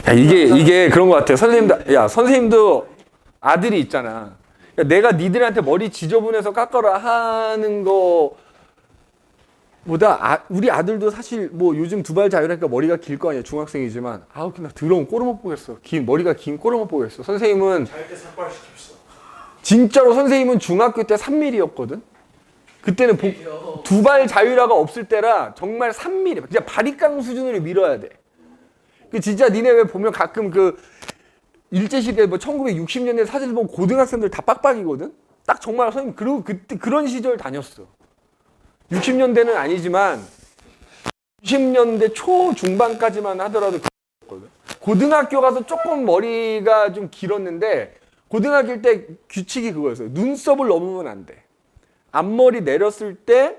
야, 이게 그런 것 같아요. 선생님도 아들이 있잖아. 그러니까 내가 니들한테 머리 지저분해서 깎아라 하는 거보다 우리 아들도 사실 뭐 요즘 두발 자유라니까 머리가 길 거 아니야. 중학생이지만 아우 그냥 더러운 꼴을 못 보겠어. 머리가 긴 꼴을 못 보겠어. 선생님은 잘때 삭발시킵시다. 진짜로 선생님은 중학교 때 3mm였거든. 그때는 두발 자유라가 없을 때라 정말 3mm. 진짜 바리깡 수준으로 밀어야 돼. 그 진짜 니네 왜 보면 가끔 그 일제시대 뭐 1960년대 사진 보면 고등학생들 다 빡빡이거든? 딱 정말 선생님, 그리고 그때 그런 시절 다녔어. 60년대는 아니지만 90년대 초중반까지만 하더라도 그랬거든. 고등학교 가서 조금 머리가 좀 길었는데 고등학교 때 규칙이 그거였어요. 눈썹을 넘으면 안 돼. 앞머리 내렸을 때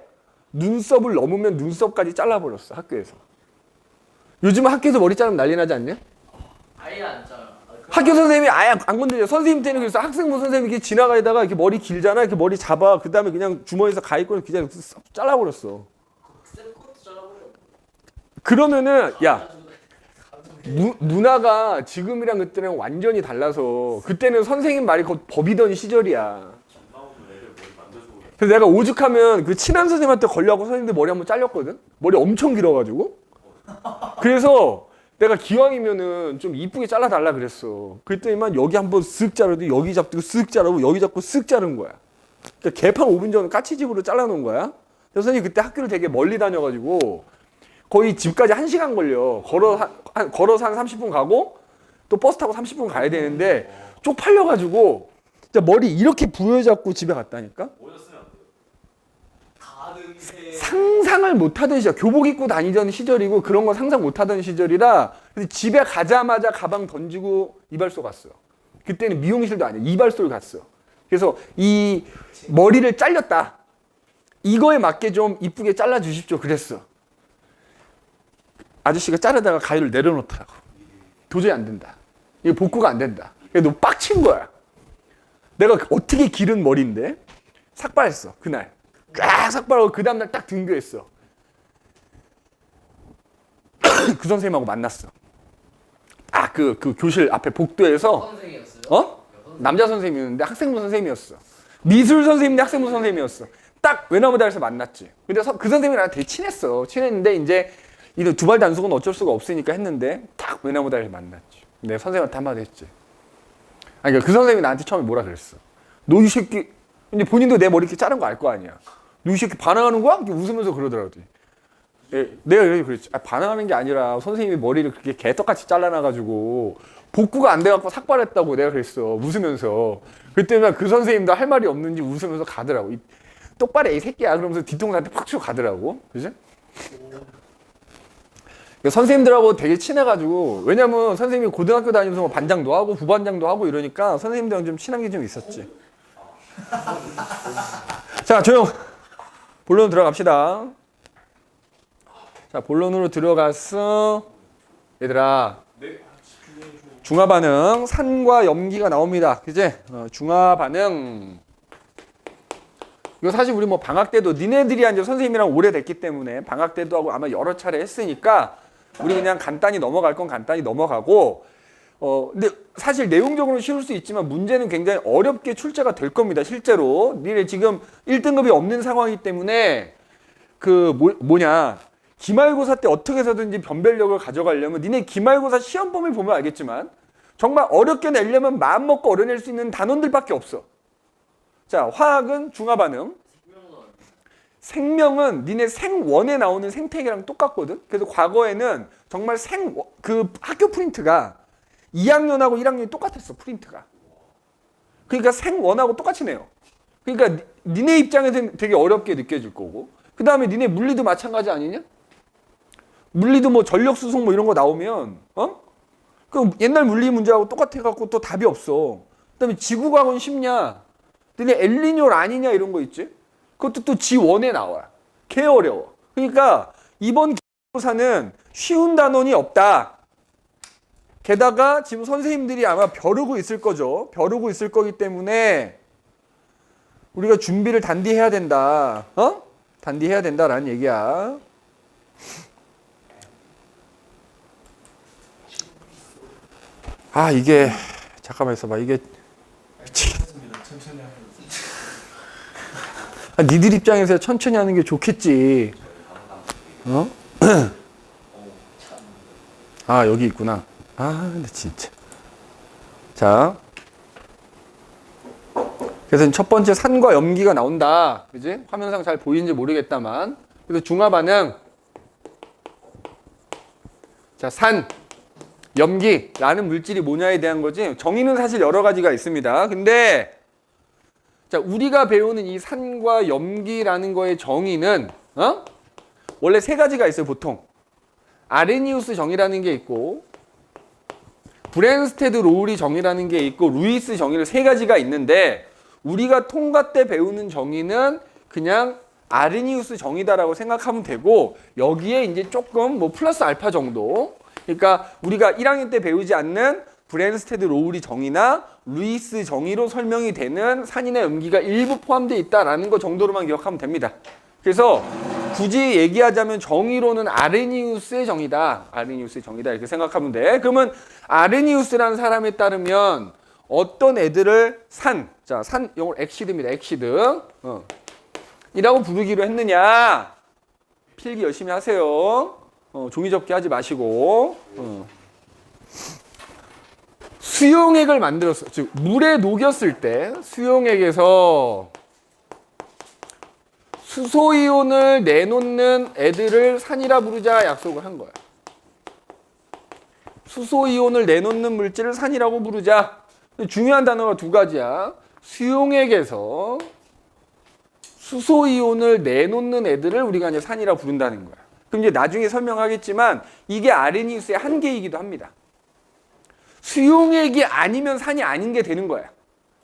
눈썹을 넘으면 눈썹까지 잘라버렸어, 학교에서. 요즘은 학교에서 머리 자르면 난리 나지 않냐? 아예 안 잘라. 학교 선생님이 아예 안 건드려. 선생님 때는 그래서 학생부 선생님이 이렇게 지나가다가 이렇게 머리 길잖아. 이렇게 머리 잡아. 그 다음에 그냥 주머니에서 가위끈을 그냥 잘라버렸어. 쌤 것도 잘라버려. 그러면은, 야, 문화가 지금이랑 그때랑 완전히 달라서 그때는 선생님 말이 곧 법이던 시절이야. 그래서 내가 오죽하면 그 친한 선생님한테 걸려갖고 선생님들 머리 한번 잘렸거든? 머리 엄청 길어가지고. 그래서 내가 기왕이면은 좀 이쁘게 잘라달라 그랬어. 그랬더니만 여기 한번 쓱 자르고 여기 잡고 쓱 자르고 여기 잡고 쓱 자른 거야. 그러니까 개판 5분 전에 까치집으로 잘라놓은 거야. 그래서 선생님이 그때 학교를 되게 멀리 다녀가지고 거의 집까지 1시간 걸려. 걸어서 한 30분 가고 또 버스 타고 30분 가야 되는데 쪽팔려가지고 진짜 머리 이렇게 부여잡고 집에 갔다니까? 상상을 못하던 시절, 교복 입고 다니던 시절이고 그런 거 상상 못하던 시절이라 집에 가자마자 가방 던지고 이발소 갔어. 그때는 미용실도 아니야. 이발소를 갔어. 그래서 이 머리를 잘렸다. 이거에 맞게 좀 이쁘게 잘라 주십시오. 그랬어. 아저씨가 자르다가 가위를 내려놓더라고. 도저히 안 된다. 이거 복구가 안 된다. 그래서 너무 빡친 거야. 내가 어떻게 기른 머리인데 삭발했어. 그날. 꽉 삭발하고 그 다음날 딱 등교했어. 그 선생님하고 만났어. 그 교실 앞에 복도에서. 선생님이었어요? 남자 선생님이었는데 학생부 선생님이었어. 미술 선생님인데 학생부 선생님이었어. 딱 외나무다리에서 만났지. 근데 그 선생님이 나랑 되게 친했어. 친했는데 이제 이 두발 단속은 어쩔 수가 없으니까 했는데 딱 외나무다리에서 만났지. 내가 선생님한테 한마디 했지. 그러니까 그 선생님이 나한테 처음에 뭐라 그랬어. 너 이 새끼. 근데 본인도 내 머리 이렇게 자른 거 알 거 아니야. 너 이 새끼 반항하는 거야? 이렇게 웃으면서 그러더라고. 내가 그랬지. 반항하는 게 아니라 선생님이 머리를 그렇게 개떡같이 잘라놔가지고 복구가 안 돼갖고 삭발했다고 내가 그랬어. 웃으면서. 그때는 그 선생님도 할 말이 없는지 웃으면서 가더라고. 똑바로 이 새끼야. 그러면서 뒤통수한테 팍 치고 가더라고. 그지? 선생님들하고 되게 친해가지고, 왜냐면 선생님이 고등학교 다니면서 뭐 반장도 하고 부반장도 하고 이러니까 선생님들이랑 좀 친한 게 좀 있었지. 자, 조용. 본론 들어갑시다. 자, 본론으로 들어갔어. 얘들아. 중화 반응, 산과 염기가 나옵니다. 그지? 중화 반응. 이거 사실 우리 뭐 방학 때도 니네들이 이제 선생님이랑 오래됐기 때문에 방학 때도 하고 아마 여러 차례 했으니까 우리 그냥 간단히 넘어갈 건 간단히 넘어가고 근데 사실 내용적으로는 쉬울 수 있지만 문제는 굉장히 어렵게 출제가 될 겁니다. 실제로 니네 지금 1등급이 없는 상황이기 때문에 기말고사 때 어떻게 해서든지 변별력을 가져가려면 니네 기말고사 시험범위 보면 알겠지만 정말 어렵게 내려면 마음먹고 어려낼 수 있는 단원들밖에 없어. 자, 화학은 중화반응. 생명은 니네 생원에 나오는 생태계랑 똑같거든. 그래서 과거에는 정말 학교 프린트가 2학년하고 1학년이 똑같았어. 프린트가. 그러니까 생원하고 똑같이 내요. 그러니까 니네 입장에서는 되게 어렵게 느껴질 거고. 그 다음에 니네 물리도 마찬가지 아니냐? 물리도 뭐 전력수송 뭐 이런 거 나오면 그 옛날 물리 문제하고 똑같아갖고 또 답이 없어. 그 다음에 지구과학은 쉽냐? 니네 엘니뇨 아니냐 이런 거 있지? 그것도 또 G1에 나와. 개 어려워. 그러니까 이번 기말고사는 쉬운 단원이 없다. 게다가 지금 선생님들이 아마 벼르고 있을 거죠. 벼르고 있을 거기 때문에 우리가 준비를 단디 해야 된다. 단디 해야 된다라는 얘기야. 아 이게 잠깐만 있어봐. 이게 괜찮습니다. 천천히 하면. 니들 입장에서 천천히 하는 게 좋겠지. 어? 아 여기 있구나. 아 근데 진짜. 자. 그래서 첫 번째 산과 염기가 나온다. 그지? 화면상 잘 보이는지 모르겠다만. 그래서 중화 반응. 자, 산, 염기라는 물질이 뭐냐에 대한 거지. 정의는 사실 여러 가지가 있습니다. 근데 자, 우리가 배우는 이 산과 염기라는 거의 정의는 원래 세 가지가 있어요, 보통. 아레니우스 정의라는 게 있고 브랜스테드 로우리 정의라는 게 있고 루이스 정의를 세 가지가 있는데 우리가 통과 때 배우는 정의는 그냥 아레니우스 정의다라고 생각하면 되고 여기에 이제 조금 뭐 플러스 알파 정도. 그러니까 우리가 1학년 때 배우지 않는 브랜스테드 로우리 정의나 루이스 정의로 설명이 되는 산이나 염기가 일부 포함되어 있다라는 것 정도로만 기억하면 됩니다. 그래서 굳이 얘기하자면 정의로는 아레니우스의 정의다. 아레니우스의 정의다 이렇게 생각하면 돼. 그러면 아레니우스라는 사람에 따르면 어떤 애들을 자, 산 영어로 엑시드입니다. 엑시드. 이라고 부르기로 했느냐? 필기 열심히 하세요. 종이 접기 하지 마시고. 수용액을 만들었어. 즉 물에 녹였을 때 수용액에서 수소이온을 내놓는 애들을 산이라 부르자 약속을 한 거야. 수소이온을 내놓는 물질을 산이라고 부르자. 중요한 단어가 두 가지야. 수용액에서 수소이온을 내놓는 애들을 우리가 이제 산이라 부른다는 거야. 그럼 이제 나중에 설명하겠지만 이게 아레니우스의 한계이기도 합니다. 수용액이 아니면 산이 아닌 게 되는 거야.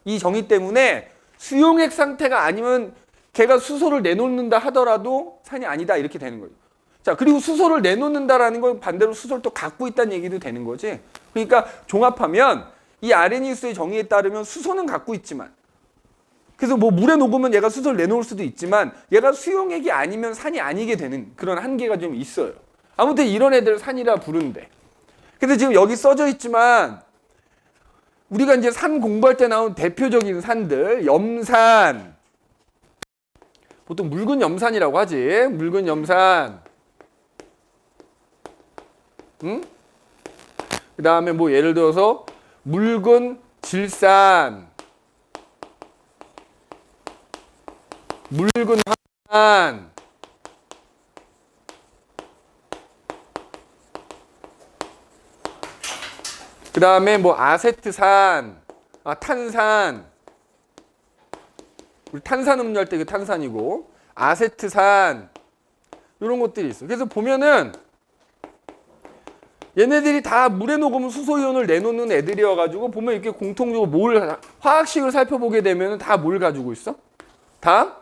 이 정의 때문에 수용액 상태가 아니면 걔가 수소를 내놓는다 하더라도 산이 아니다 이렇게 되는 거예요. 자, 그리고 수소를 내놓는다라는 건 반대로 수소를 또 갖고 있다는 얘기도 되는 거지. 그러니까 종합하면 이 아레니우스의 정의에 따르면 수소는 갖고 있지만 그래서 뭐 물에 녹으면 얘가 수소를 내놓을 수도 있지만 얘가 수용액이 아니면 산이 아니게 되는 그런 한계가 좀 있어요. 아무튼 이런 애들을 산이라 부르는데 근데 지금 여기 써져 있지만 우리가 이제 산 공부할 때 나온 대표적인 산들 염산 보통 묽은 염산이라고 하지. 묽은 염산. 응? 그 다음에 뭐 예를 들어서 묽은 질산, 묽은 황산, 그 다음에 뭐 아세트산, 탄산. 우리 탄산음료 할 때 그 탄산이고 아세트산 이런 것들이 있어. 그래서 보면은 얘네들이 다 물에 녹으면 수소이온을 내놓는 애들이어가지고 보면 이렇게 공통적으로 뭘 화학식을 살펴보게 되면 다 뭘 가지고 있어? 다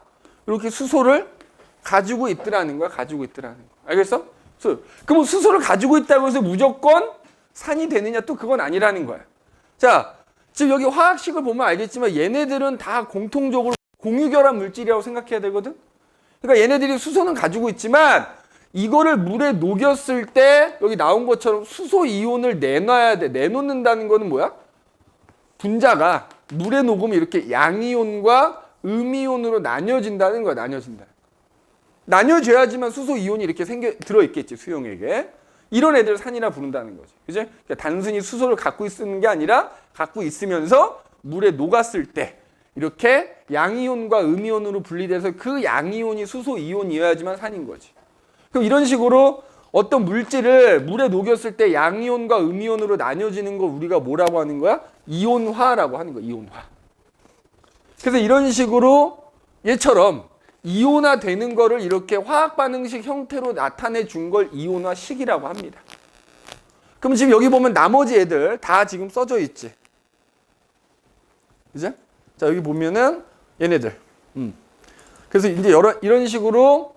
이렇게 수소를 가지고 있더라는 거야. 가지고 있더라는 거야. 알겠어? 그럼 수소를 가지고 있다고 해서 무조건 산이 되느냐 또 그건 아니라는 거야. 자, 지금 여기 화학식을 보면 알겠지만 얘네들은 다 공통적으로 공유결합 물질이라고 생각해야 되거든. 그러니까 얘네들이 수소는 가지고 있지만 이거를 물에 녹였을 때 여기 나온 것처럼 수소 이온을 내놔야 돼. 내놓는다는 거는 뭐야? 분자가 물에 녹으면 이렇게 양이온과 음이온으로 나뉘어진다는 거야. 나뉘어진다. 나뉘어져야지만 수소 이온이 이렇게 들어있겠지. 수용액에. 이런 애들 산이라 부른다는 거지. 그죠? 그러니까 단순히 수소를 갖고 있는 게 아니라 갖고 있으면서 물에 녹았을 때 이렇게 양이온과 음이온으로 분리돼서 그 양이온이 수소 이온이어야지만 산인 거지. 그럼 이런 식으로 어떤 물질을 물에 녹였을 때 양이온과 음이온으로 나뉘어지는 걸 우리가 뭐라고 하는 거야? 이온화라고 하는 거야. 이온화. 그래서 이런 식으로 얘처럼 이온화 되는 거를 이렇게 화학 반응식 형태로 나타내 준 걸 이온화식이라고 합니다. 그럼 지금 여기 보면 나머지 애들 다 지금 써져 있지. 그죠? 자, 여기 보면은 얘네들. 그래서 이제 이런 식으로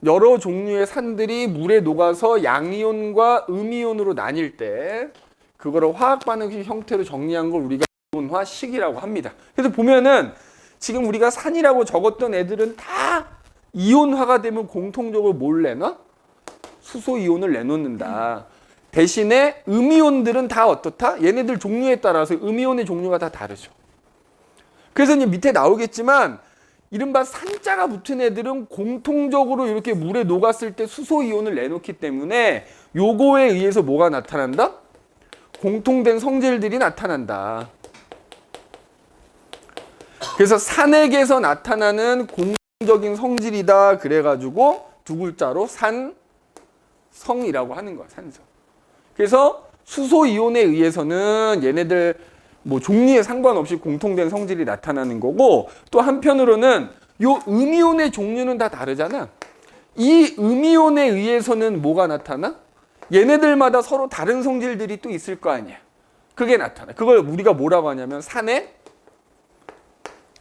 여러 종류의 산들이 물에 녹아서 양이온과 음이온으로 나뉠 때 그거를 화학 반응식 형태로 정리한 걸 우리가 이온화식이라고 합니다. 그래서 보면은 지금 우리가 산이라고 적었던 애들은 다 이온화가 되면 공통적으로 뭘 내놔? 수소 이온을 내놓는다. 대신에 음이온들은 다 어떻다? 얘네들 종류에 따라서 음이온의 종류가 다 다르죠. 그래서 이제 밑에 나오겠지만 이른바 산자가 붙은 애들은 공통적으로 이렇게 물에 녹았을 때 수소이온을 내놓기 때문에 요거에 의해서 뭐가 나타난다? 공통된 성질들이 나타난다. 그래서 산액에서 나타나는 공통적인 성질이다. 그래가지고 두 글자로 산성이라고 하는 거야. 산성. 그래서 수소이온에 의해서는 얘네들 뭐 종류에 상관없이 공통된 성질이 나타나는 거고, 또 한편으로는 요 음이온의 종류는 다 다르잖아. 이 음이온에 의해서는 뭐가 나타나? 얘네들마다 서로 다른 성질들이 또 있을 거 아니야. 그게 나타나. 그걸 우리가 뭐라고 하냐면 산의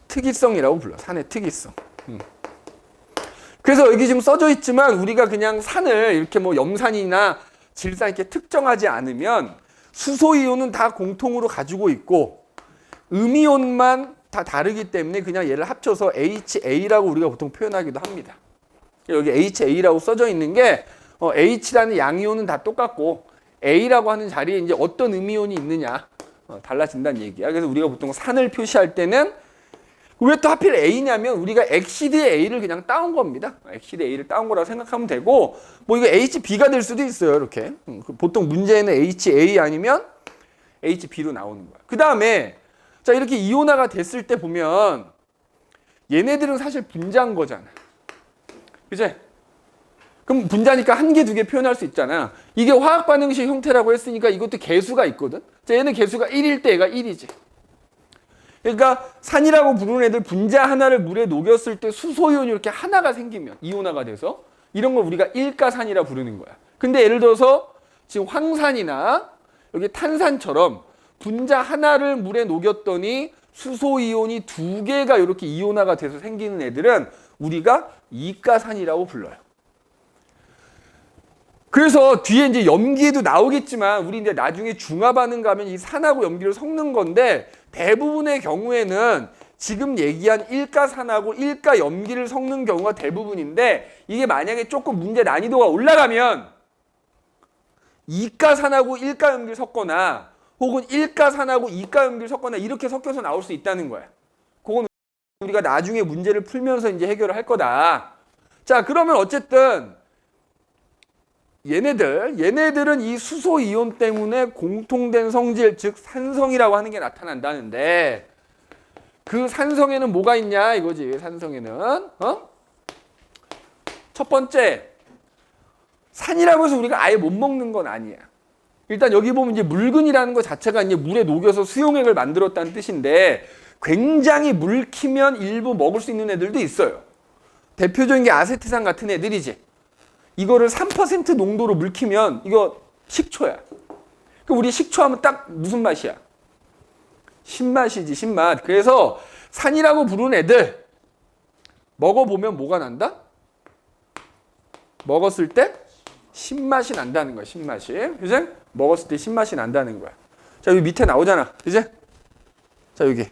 특이성이라고 불러. 산의 특이성. 그래서 여기 지금 써져 있지만 우리가 그냥 산을 이렇게 뭐 염산이나 질산 이렇게 특정하지 않으면 수소이온은 다 공통으로 가지고 있고 음이온만 다 다르기 때문에 그냥 얘를 합쳐서 HA라고 우리가 보통 표현하기도 합니다. 여기 HA라고 써져 있는 게 H라는 양이온은 다 똑같고 A라고 하는 자리에 이제 어떤 음이온이 있느냐 달라진다는 얘기야. 그래서 우리가 보통 산을 표시할 때는 왜 또 하필 A냐면 우리가 엑시드의 A를 그냥 따온 겁니다. 엑시드 A를 따온 거라고 생각하면 되고, 뭐 이거 HB가 될 수도 있어요. 이렇게 보통 문제에는 HA 아니면 HB로 나오는 거야. 그 다음에 자 이렇게 이온화가 됐을 때 보면 얘네들은 사실 분자인 거잖아. 그치? 그럼 분자니까 한 개, 두 개 표현할 수 있잖아. 이게 화학 반응식 형태라고 했으니까 이것도 개수가 있거든. 자, 얘는 개수가 1일 때 얘가 1이지. 그러니까 산이라고 부르는 애들 분자 하나를 물에 녹였을 때 수소이온이 이렇게 하나가 생기면 이온화가 돼서 이런 걸 우리가 일가산이라 부르는 거야. 근데 예를 들어서 지금 황산이나 여기 탄산처럼 분자 하나를 물에 녹였더니 수소이온이 두 개가 이렇게 이온화가 돼서 생기는 애들은 우리가 이가산이라고 불러요. 그래서 뒤에 이제 염기에도 나오겠지만 우리 이제 나중에 중화 반응 가면 이 산하고 염기를 섞는 건데 대부분의 경우에는 지금 얘기한 일가산하고 일가염기를 섞는 경우가 대부분인데 이게 만약에 조금 문제 난이도가 올라가면 이가산하고 일가염기를 섞거나 혹은 일가산하고 이가염기를 섞거나 이렇게 섞여서 나올 수 있다는 거야. 그건 우리가 나중에 문제를 풀면서 이제 해결을 할 거다. 자, 그러면 어쨌든 얘네들은 이 수소 이온 때문에 공통된 성질, 즉 산성이라고 하는 게 나타난다는데 그 산성에는 뭐가 있냐 이거지. 산성에는 첫 번째 산이라고 해서 우리가 아예 못 먹는 건 아니야. 일단 여기 보면 이제 물근이라는 것 자체가 이제 물에 녹여서 수용액을 만들었다는 뜻인데 굉장히 물키면 일부 먹을 수 있는 애들도 있어요. 대표적인 게 아세트산 같은 애들이지. 이거를 3% 농도로 물키면 이거 식초야. 그럼 우리 식초하면 딱 무슨 맛이야? 신맛이지, 신맛. 그래서 산이라고 부르는 애들 먹어보면 뭐가 난다? 먹었을 때 신맛이 난다는 거야, 신맛이. 그지? 먹었을 때 신맛이 난다는 거야. 자, 여기 밑에 나오잖아. 그지? 자, 여기.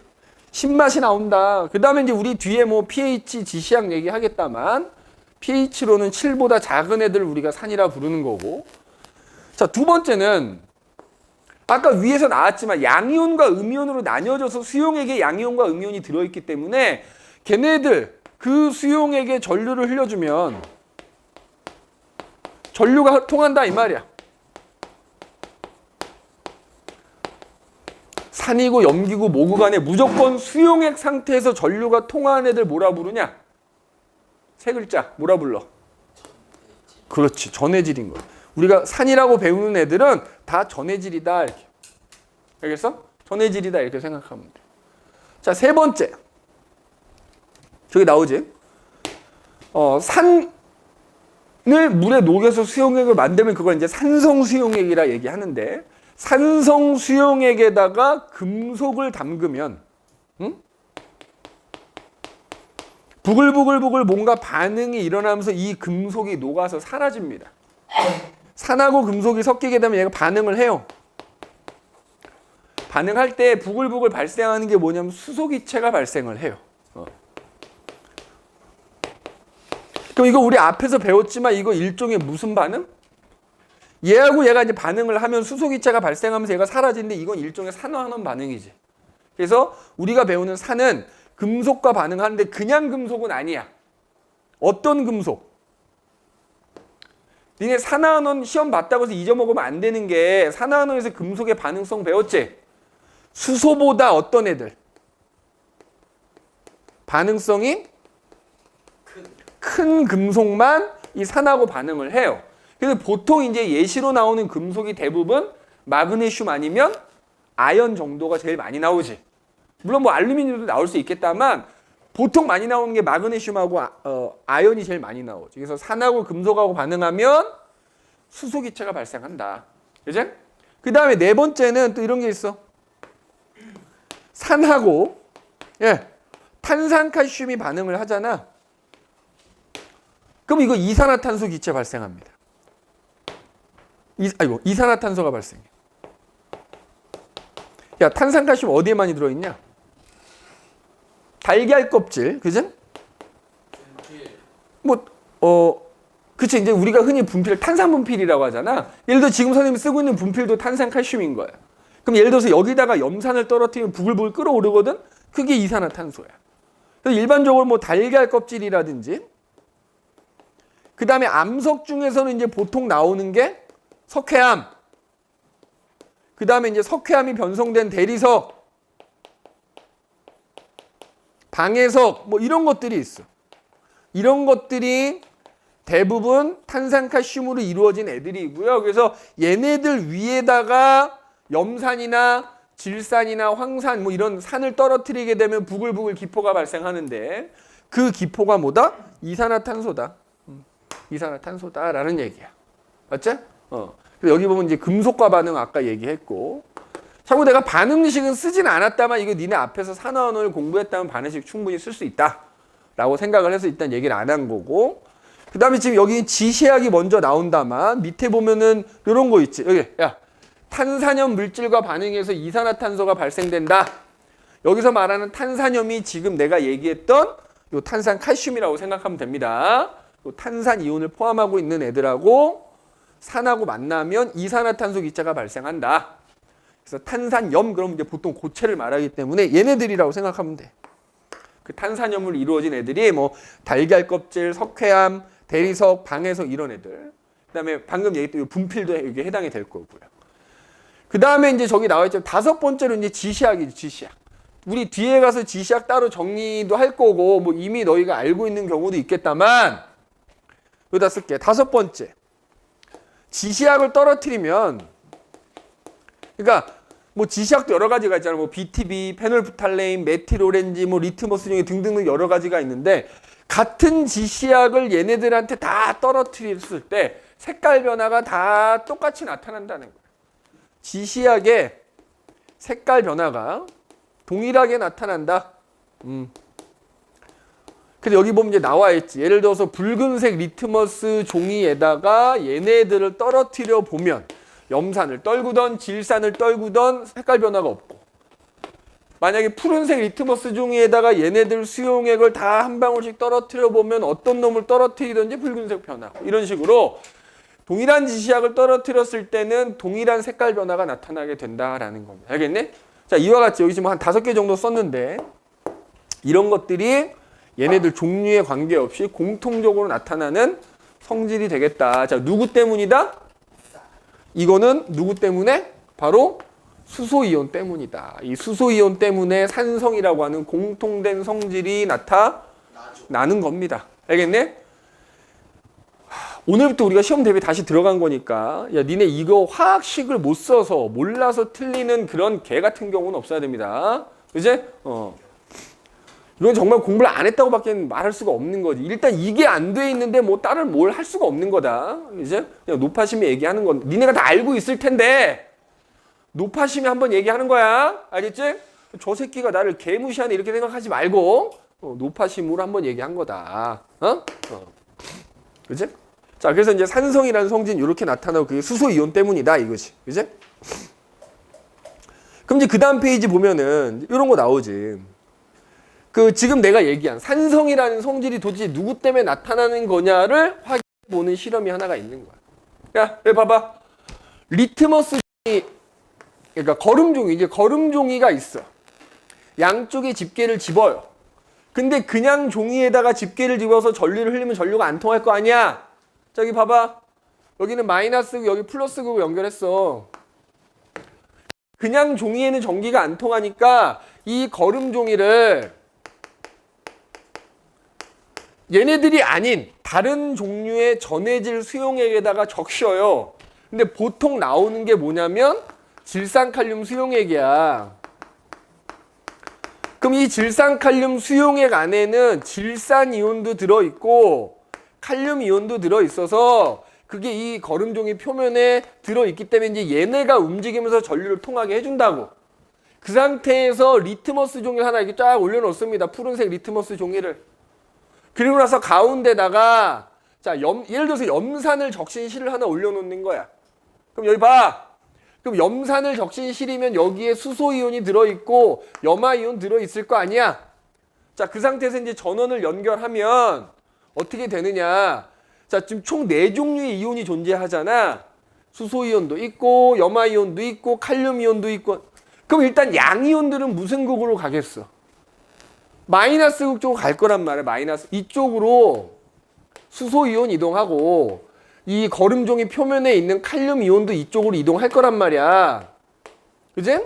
신맛이 나온다. 그 다음에 이제 우리 뒤에 뭐 pH 지시약 얘기하겠다만 pH로는 7보다 작은 애들 우리가 산이라 부르는 거고. 자, 두 번째는 아까 위에서 나왔지만 양이온과 음이온으로 나뉘어져서 수용액에 양이온과 음이온이 들어있기 때문에 걔네들 그 수용액에 전류를 흘려주면 전류가 통한다 이 말이야. 산이고 염기고 뭐고 간에 무조건 수용액 상태에서 전류가 통하는 애들 뭐라 부르냐? 세 글자 뭐라 불러? 그렇지, 전해질인 거야. 우리가 산이라고 배우는 애들은 다 전해질이다 이렇게. 알겠어? 전해질이다 이렇게 생각하면 돼. 자, 세 번째. 저기 나오지? 산을 물에 녹여서 수용액을 만들면 그걸 이제 산성 수용액이라 얘기하는데 산성 수용액에다가 금속을 담그면 부글부글부글 뭔가 반응이 일어나면서 이 금속이 녹아서 사라집니다. 산하고 금속이 섞이게 되면 얘가 반응을 해요. 반응할 때 부글부글 발생하는 게 뭐냐면 수소기체가 발생을 해요. 그럼 이거 우리 앞에서 배웠지만 이거 일종의 무슨 반응? 얘하고 얘가 이제 반응을 하면 수소기체가 발생하면서 얘가 사라지는데 이건 일종의 산화환원 반응이지. 그래서 우리가 배우는 산은 금속과 반응하는데 그냥 금속은 아니야. 어떤 금속? 니네 산화환원 시험 봤다고 해서 잊어먹으면 안 되는 게 산화환원에서 금속의 반응성 배웠지? 수소보다 어떤 애들? 반응성이 큰 금속만 이 산하고 반응을 해요. 그래서 보통 이제 예시로 나오는 금속이 대부분 마그네슘 아니면 아연 정도가 제일 많이 나오지. 물론 뭐 알루미늄도 나올 수 있겠다만 보통 많이 나오는 게 마그네슘하고 아연이 제일 많이 나오지. 그래서 산하고 금속하고 반응하면 수소기체가 발생한다. 그지? 그 다음에 네 번째는 또 이런 게 있어. 산하고 탄산칼슘이 반응을 하잖아. 그럼 이거 이산화탄소 기체 발생합니다. 이산화탄소가 발생해. 야, 탄산칼슘 어디에 많이 들어있냐? 달걀 껍질, 그지? 그치. 이제 우리가 흔히 분필, 탄산 분필이라고 하잖아. 예를 들어 지금 선생님이 쓰고 있는 분필도 탄산칼슘인 거야. 그럼 예를 들어서 여기다가 염산을 떨어뜨리면 부글부글 끓어오르거든? 그게 이산화탄소야. 그래서 일반적으로 뭐 달걀 껍질이라든지, 그 다음에 암석 중에서는 이제 보통 나오는 게 석회암, 그 다음에 이제 석회암이 변성된 대리석, 방해석, 뭐 이런 것들이 있어. 이런 것들이 대부분 탄산칼슘으로 이루어진 애들이고요. 그래서 얘네들 위에다가 염산이나 질산이나 황산 뭐 이런 산을 떨어뜨리게 되면 부글부글 기포가 발생하는데 그 기포가 뭐다? 이산화탄소다. 이산화탄소다라는 얘기야. 맞지? 그래서 여기 보면 이제 금속과 반응 아까 얘기했고, 참고 내가 반응식은 쓰진 않았다만 이거 니네 앞에서 산화원을 공부했다면 반응식 충분히 쓸 수 있다라고 생각을 해서 일단 얘기를 안 한 거고, 그 다음에 지금 여기 지시약이 먼저 나온다만 밑에 보면은 이런 거 있지. 여기 야, 탄산염 물질과 반응해서 이산화탄소가 발생된다. 여기서 말하는 탄산염이 지금 내가 얘기했던 요 탄산칼슘이라고 생각하면 됩니다. 요 탄산 이온을 포함하고 있는 애들하고 산하고 만나면 이산화탄소 기체가 발생한다. 그래서 탄산염 그럼 이제 보통 고체를 말하기 때문에 얘네들이라고 생각하면 돼. 그 탄산염으로 이루어진 애들이 뭐 달걀 껍질, 석회암, 대리석, 방해석 이런 애들. 그다음에 방금 얘기했던 분필도 여기에 해당이 될 거고요. 그다음에 이제 저기 나와 있죠. 다섯 번째로 이제 지시약이죠, 지시약. 우리 뒤에 가서 지시약 따로 정리도 할 거고 뭐 이미 너희가 알고 있는 경우도 있겠다만 여기다 쓸게. 다섯 번째. 지시약을 떨어뜨리면, 그러니까 뭐 지시약도 여러 가지가 있잖아요. 뭐 BTB, 페놀프탈레인, 메틸오렌지, 뭐 리트머스 중에 등등 여러 가지가 있는데 같은 지시약을 얘네들한테 다 떨어뜨렸을 때 색깔 변화가 다 똑같이 나타난다는 거예요. 지시약의 색깔 변화가 동일하게 나타난다. 근데 여기 보면 이제 나와 있지. 예를 들어서 붉은색 리트머스 종이에다가 얘네들을 떨어뜨려 보면 염산을 떨구던 질산을 떨구던 색깔 변화가 없고, 만약에 푸른색 리트머스 종이에다가 얘네들 수용액을 다 한 방울씩 떨어뜨려 보면 어떤 놈을 떨어뜨리든지 붉은색 변화, 이런 식으로 동일한 지시약을 떨어뜨렸을 때는 동일한 색깔 변화가 나타나게 된다라는 겁니다. 알겠네? 자, 이와 같이 여기 지금 한 5개 정도 썼는데 이런 것들이 얘네들 종류에 관계없이 공통적으로 나타나는 성질이 되겠다. 자, 누구 때문이다? 이거는 누구 때문에? 바로 수소이온 때문이다. 이 수소이온 때문에 산성이라고 하는 공통된 성질이 나타나는 겁니다. 알겠네? 오늘부터 우리가 시험 대비 다시 들어간 거니까 야, 니네 이거 화학식을 못 써서 몰라서 틀리는 그런 개 같은 경우는 없어야 됩니다. 그지? 이건 정말 공부를 안 했다고 밖에 말할 수가 없는 거지. 일단 이게 안 돼 있는데 뭐 다른 뭘 할 수가 없는 거다. 이제 그냥 노파심이 얘기하는 건 니네가 다 알고 있을 텐데 노파심이 한번 얘기하는 거야. 알겠지? 저 새끼가 나를 개무시하네 이렇게 생각하지 말고 노파심으로 한번 얘기한 거다. 그지? 자, 그래서 이제 산성이라는 성질은 이렇게 나타나고 그게 수소이온 때문이다 이거지. 그지? 그럼 이제 그 다음 페이지 보면은 이런 거 나오지. 그 지금 내가 얘기한 산성이라는 성질이 도대체 누구 때문에 나타나는 거냐를 확인해 보는 실험이 하나가 있는 거야. 야, 여기 봐봐. 리트머스 종이, 그러니까 거름 종이, 이제 거름 종이가 있어. 양쪽에 집게를 집어요. 근데 그냥 종이에다가 집게를 집어서 전류를 흘리면 전류가 안 통할 거 아니야? 저기 봐봐. 여기는 마이너스고 여기 플러스고 연결했어. 그냥 종이에는 전기가 안 통하니까 이 거름 종이를 얘네들이 아닌 다른 종류의 전해질 수용액에다가 적셔요. 근데 보통 나오는 게 뭐냐면 질산칼륨 수용액이야. 그럼 이 질산칼륨 수용액 안에는 질산이온도 들어있고 칼륨 이온도 들어있어서 그게 이 거름종이 표면에 들어있기 때문에 이제 얘네가 움직이면서 전류를 통하게 해준다고. 그 상태에서 리트머스 종이를 하나 이렇게 쫙 올려놓습니다. 푸른색 리트머스 종이를. 그리고 나서 가운데다가 자 예를 들어서 염산을 적신 실을 하나 올려놓는 거야. 그럼 여기 봐. 그럼 염산을 적신 실이면 여기에 수소이온이 들어있고 염화이온 들어있을 거 아니야. 자, 그 상태에서 이제 전원을 연결하면 어떻게 되느냐. 자, 지금 총 4종류의 이온이 존재하잖아. 수소이온도 있고 염화이온도 있고 칼륨이온도 있고. 그럼 일단 양이온들은 무슨 극으로 가겠어? 마이너스 극 쪽으로 갈 거란 말이야. 마이너스 이쪽으로 수소이온 이동하고 이 거름종이 표면에 있는 칼륨 이온도 이쪽으로 이동할 거란 말이야. 그지?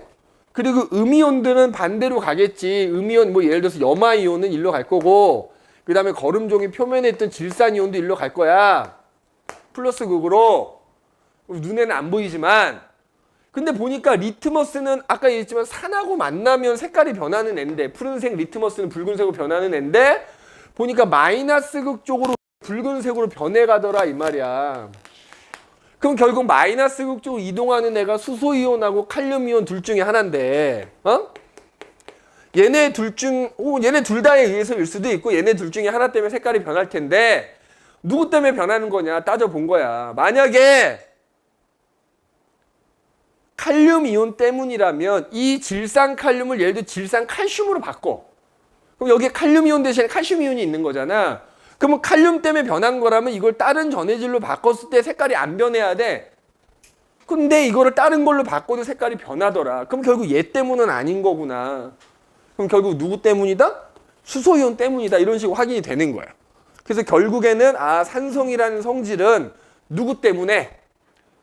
그리고 음이온들은 반대로 가겠지. 음이온 뭐 예를 들어서 염화이온은 일로 갈 거고 그 다음에 거름종이 표면에 있던 질산이온도 일로 갈 거야. 플러스 극으로. 눈에는 안 보이지만 근데 보니까 리트머스는 아까 얘기했지만 산하고 만나면 색깔이 변하는 앤데 푸른색 리트머스는 붉은색으로 변하는 앤데 보니까 마이너스 극 쪽으로 붉은색으로 변해가더라 이 말이야. 그럼 결국 마이너스 극 쪽으로 이동하는 애가 수소이온하고 칼륨이온 둘 중에 하나인데 얘네 둘 다에 의해서일 수도 있고 얘네 둘 중에 하나 때문에 색깔이 변할 텐데 누구 때문에 변하는 거냐 따져본 거야. 만약에 칼륨 이온 때문이라면 이 질산칼륨을 예를 들어 질산칼슘으로 바꿔. 그럼 여기에 칼륨 이온 대신에 칼슘 이온이 있는 거잖아. 그러면 칼륨 때문에 변한 거라면 이걸 다른 전해질로 바꿨을 때 색깔이 안 변해야 돼. 근데 이거를 다른 걸로 바꿔도 색깔이 변하더라. 그럼 결국 얘 때문은 아닌 거구나. 그럼 결국 누구 때문이다? 수소이온 때문이다. 이런 식으로 확인이 되는 거야. 그래서 결국에는 산성이라는 성질은 누구 때문에?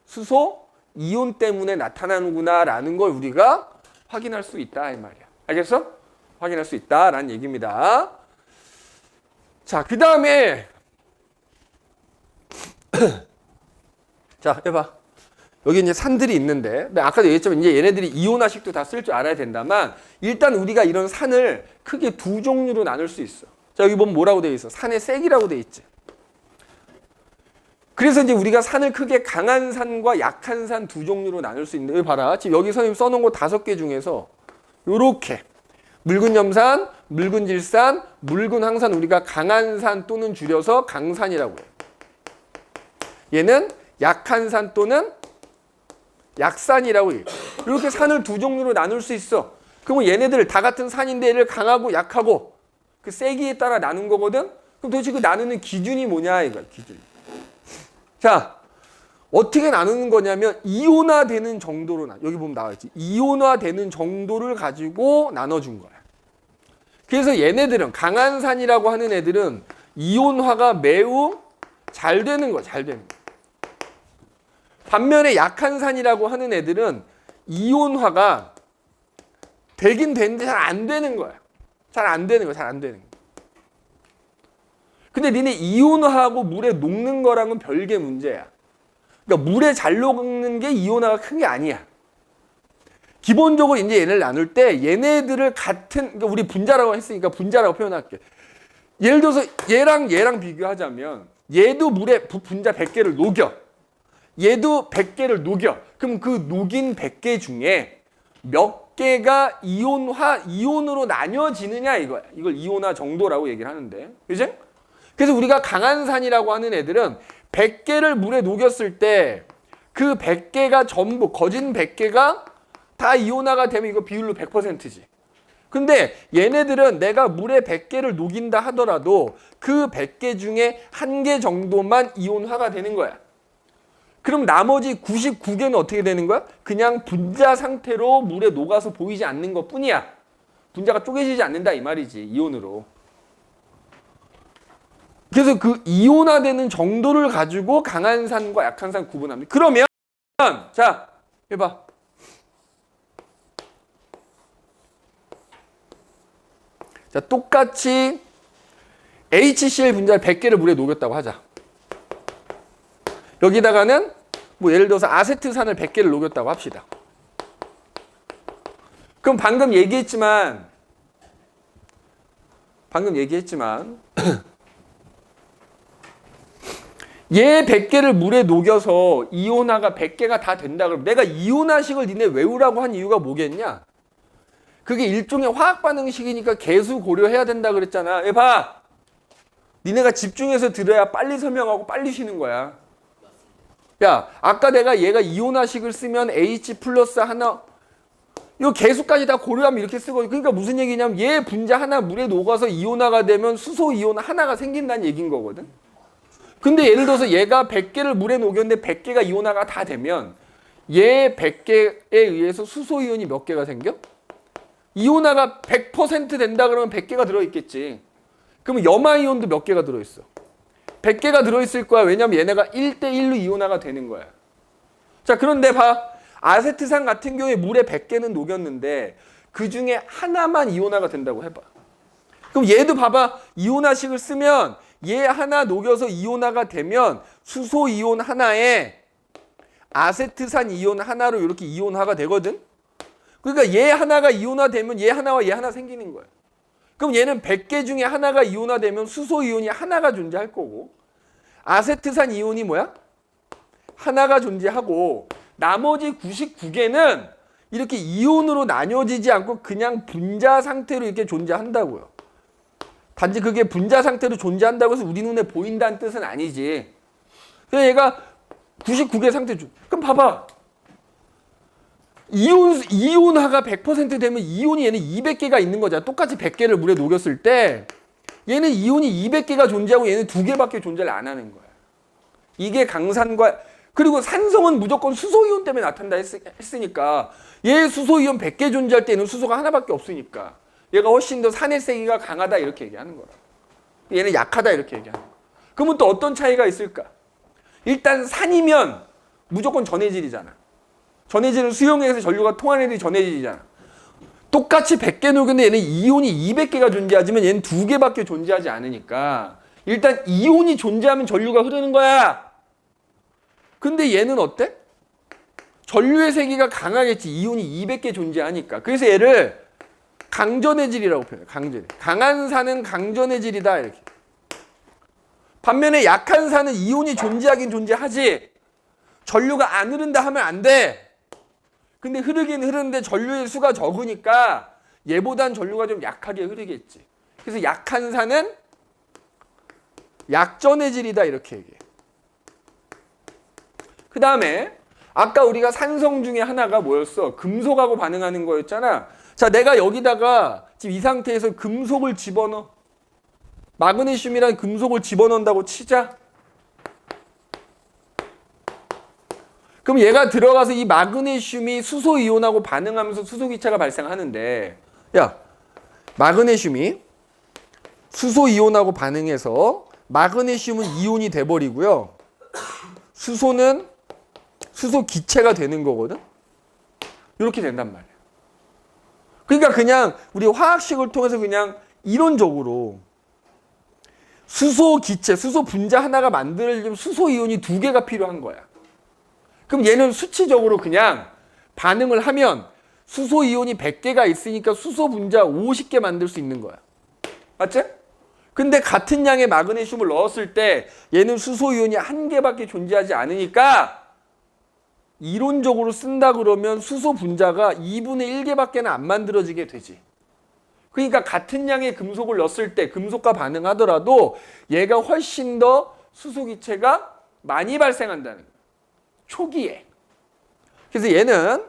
수소 이온 때문에 나타나는구나 라는 걸 우리가 확인할 수 있다 이 말이야. 알겠어? 확인할 수 있다라는 얘기입니다. 자, 그 다음에 자, 해봐. 여기 이제 산들이 있는데 아까도 얘기했지만 이제 얘네들이 이온화식도 다 쓸 줄 알아야 된다만 일단 우리가 이런 산을 크게 두 종류로 나눌 수 있어. 자, 여기 보면 뭐라고 되어 있어? 산의 색이라고 되어 있지. 그래서 이제 우리가 산을 크게 강한 산과 약한 산 두 종류로 나눌 수 있는데 여기 봐라. 지금 여기 선생님 써놓은 거 5개 중에서 요렇게 묽은 염산, 묽은 질산, 묽은 황산 우리가 강한 산 또는 줄여서 강산이라고 해요. 얘는 약한 산 또는 약산이라고 해요. 이렇게 산을 두 종류로 나눌 수 있어. 그러면 얘네들 다 같은 산인데 얘를 강하고 약하고 그 세기에 따라 나눈 거거든. 그럼 도대체 그 나누는 기준이 뭐냐 이거야. 기준. 자, 어떻게 나누는 거냐면 이온화되는 정도로 여기 보면 나와 있지. 이온화되는 정도를 가지고 나눠준 거야. 그래서 얘네들은 강한 산이라고 하는 애들은 이온화가 매우 잘 되는 거야. 잘 되는 거야. 반면에 약한 산이라고 하는 애들은 이온화가 되긴 되는데 잘 안 되는 거야. 잘 안 되는 거야. 잘 안 되는 거야. 근데 니네 이온화하고 물에 녹는 거랑은 별개 문제야. 그러니까 물에 잘 녹는 게 이온화가 큰 게 아니야. 기본적으로 이제 얘네를 나눌 때 얘네들을 같은, 그러니까 우리 분자라고 했으니까 분자라고 표현할게. 예를 들어서 얘랑 비교하자면 얘도 물에 분자 100개를 녹여. 얘도 100개를 녹여. 그럼 그 녹인 100개 중에 몇 개가 이온으로 나뉘어지느냐 이거야. 이걸 이온화 정도라고 얘기를 하는데. 그지? 그래서 우리가 강한 산이라고 하는 애들은 100개를 물에 녹였을 때 그 100개가 전부 거진 100개가 다 이온화가 되면 이거 비율로 100%지. 근데 얘네들은 내가 물에 100개를 녹인다 하더라도 그 100개 중에 1개 정도만 이온화가 되는 거야. 그럼 나머지 99개는 어떻게 되는 거야? 그냥 분자 상태로 물에 녹아서 보이지 않는 것 뿐이야. 분자가 쪼개지지 않는다 이 말이지, 이온으로. 그래서 그 이온화되는 정도를 가지고 강한 산과 약한 산 구분합니다. 그러면 자, 해봐. 자, 똑같이 HCl 분자를 100개를 물에 녹였다고 하자. 여기다가는 뭐 예를 들어서 아세트산을 100개를 녹였다고 합시다. 그럼 방금 얘기했지만 얘 100개를 물에 녹여서 이온화가 100개가 다 된다 그러면 내가 이온화식을 니네 외우라고 한 이유가 뭐겠냐? 그게 일종의 화학 반응식이니까 계수 고려해야 된다 그랬잖아. 얘 봐. 니네가 집중해서 들어야 빨리 설명하고 빨리 쉬는 거야. 야, 아까 내가 얘가 이온화식을 쓰면 H 플러스 하나 이거 계수까지 다 고려하면 이렇게 쓰거든. 그러니까 무슨 얘기냐면 얘 분자 하나 물에 녹아서 이온화가 되면 수소 이온 하나가 생긴다는 얘기인 거거든. 근데 예를 들어서 얘가 100개를 물에 녹였는데 100개가 이온화가 다 되면 얘 100개에 의해서 수소 이온이 몇 개가 생겨? 이온화가 100% 된다 그러면 100개가 들어있겠지. 그러면 염화이온도 몇 개가 들어있어? 100개가 들어있을 거야. 왜냐면 얘네가 1대1로 이온화가 되는 거야. 자, 그런데 봐. 아세트산 같은 경우에 물에 100개는 녹였는데 그 중에 하나만 이온화가 된다고 해봐. 그럼 얘도 봐봐. 이온화식을 쓰면 얘 하나 녹여서 이온화가 되면 수소 이온 하나에 아세트산 이온 하나로 이렇게 이온화가 되거든. 그러니까 얘 하나가 이온화되면 얘 하나와 얘 하나 생기는 거야. 그럼 얘는 100개 중에 하나가 이온화되면 수소 이온이 하나가 존재할 거고 아세트산 이온이 뭐야? 하나가 존재하고 나머지 99개는 이렇게 이온으로 나뉘어지지 않고 그냥 분자 상태로 이렇게 존재한다고요. 단지 그게 분자 상태로 존재한다고 해서 우리 눈에 보인다는 뜻은 아니지. 그래서 얘가 99개 상태 그럼 봐봐. 이온화가 100% 되면 이온이 얘는 200개가 있는 거잖아. 똑같이 100개를 물에 녹였을 때 얘는 이온이 200개가 존재하고 얘는 2개밖에 존재를 안 하는 거야. 이게 강산과 그리고 산성은 무조건 수소이온 때문에 나타난다 했으니까 얘 수소이온 100개 존재할 때는 수소가 하나밖에 없으니까 얘가 훨씬 더 산의 세기가 강하다 이렇게 얘기하는 거라. 얘는 약하다 이렇게 얘기하는 거야. 그러면 또 어떤 차이가 있을까? 일단 산이면 무조건 전해질이잖아. 전해질은 수용해서 전류가 통하는 애들이 전해질이잖아. 똑같이 100개 녹였는데 얘는 이온이 200개가 존재하지만 얘는 2개밖에 존재하지 않으니까 일단 이온이 존재하면 전류가 흐르는 거야. 근데 얘는 어때? 전류의 세기가 강하겠지. 이온이 200개 존재하니까. 그래서 얘를 강전해질이라고 표현해. 강전. 강한 산은 강전해질이다 이렇게. 반면에 약한 산은 이온이 존재하긴 존재하지. 전류가 안 흐른다 하면 안 돼. 근데 흐르긴 흐르는데 전류의 수가 적으니까 얘보단 전류가 좀 약하게 흐르겠지. 그래서 약한 산은 약전해질이다 이렇게 얘기해. 그 다음에 아까 우리가 산성 중에 하나가 뭐였어? 금속하고 반응하는 거였잖아. 자, 내가 여기다가 지금 이 상태에서 금속을 집어넣어. 마그네슘이란 금속을 집어넣는다고 치자. 그럼 얘가 들어가서 이 마그네슘이 수소 이온하고 반응하면서 수소 기체가 발생하는데 야, 마그네슘이 수소 이온하고 반응해서 마그네슘은 이온이 돼버리고요. 수소는 수소 기체가 되는 거거든. 이렇게 된단 말이야. 그러니까 그냥 우리 화학식을 통해서 그냥 이론적으로 수소 기체, 수소 분자 하나가 만들어지면 수소 이온이 2개가 필요한 거야. 그럼 얘는 수치적으로 그냥 반응을 하면 수소 이온이 100개가 있으니까 수소 분자 50개 만들 수 있는 거야. 맞지? 근데 같은 양의 마그네슘을 넣었을 때 얘는 수소 이온이 1개밖에 존재하지 않으니까 이론적으로 쓴다 그러면 수소 분자가 2분의 1개밖에는 안 만들어지게 되지. 그러니까 같은 양의 금속을 넣었을 때 금속과 반응하더라도 얘가 훨씬 더 수소 기체가 많이 발생한다는 거야. 초기에. 그래서 얘는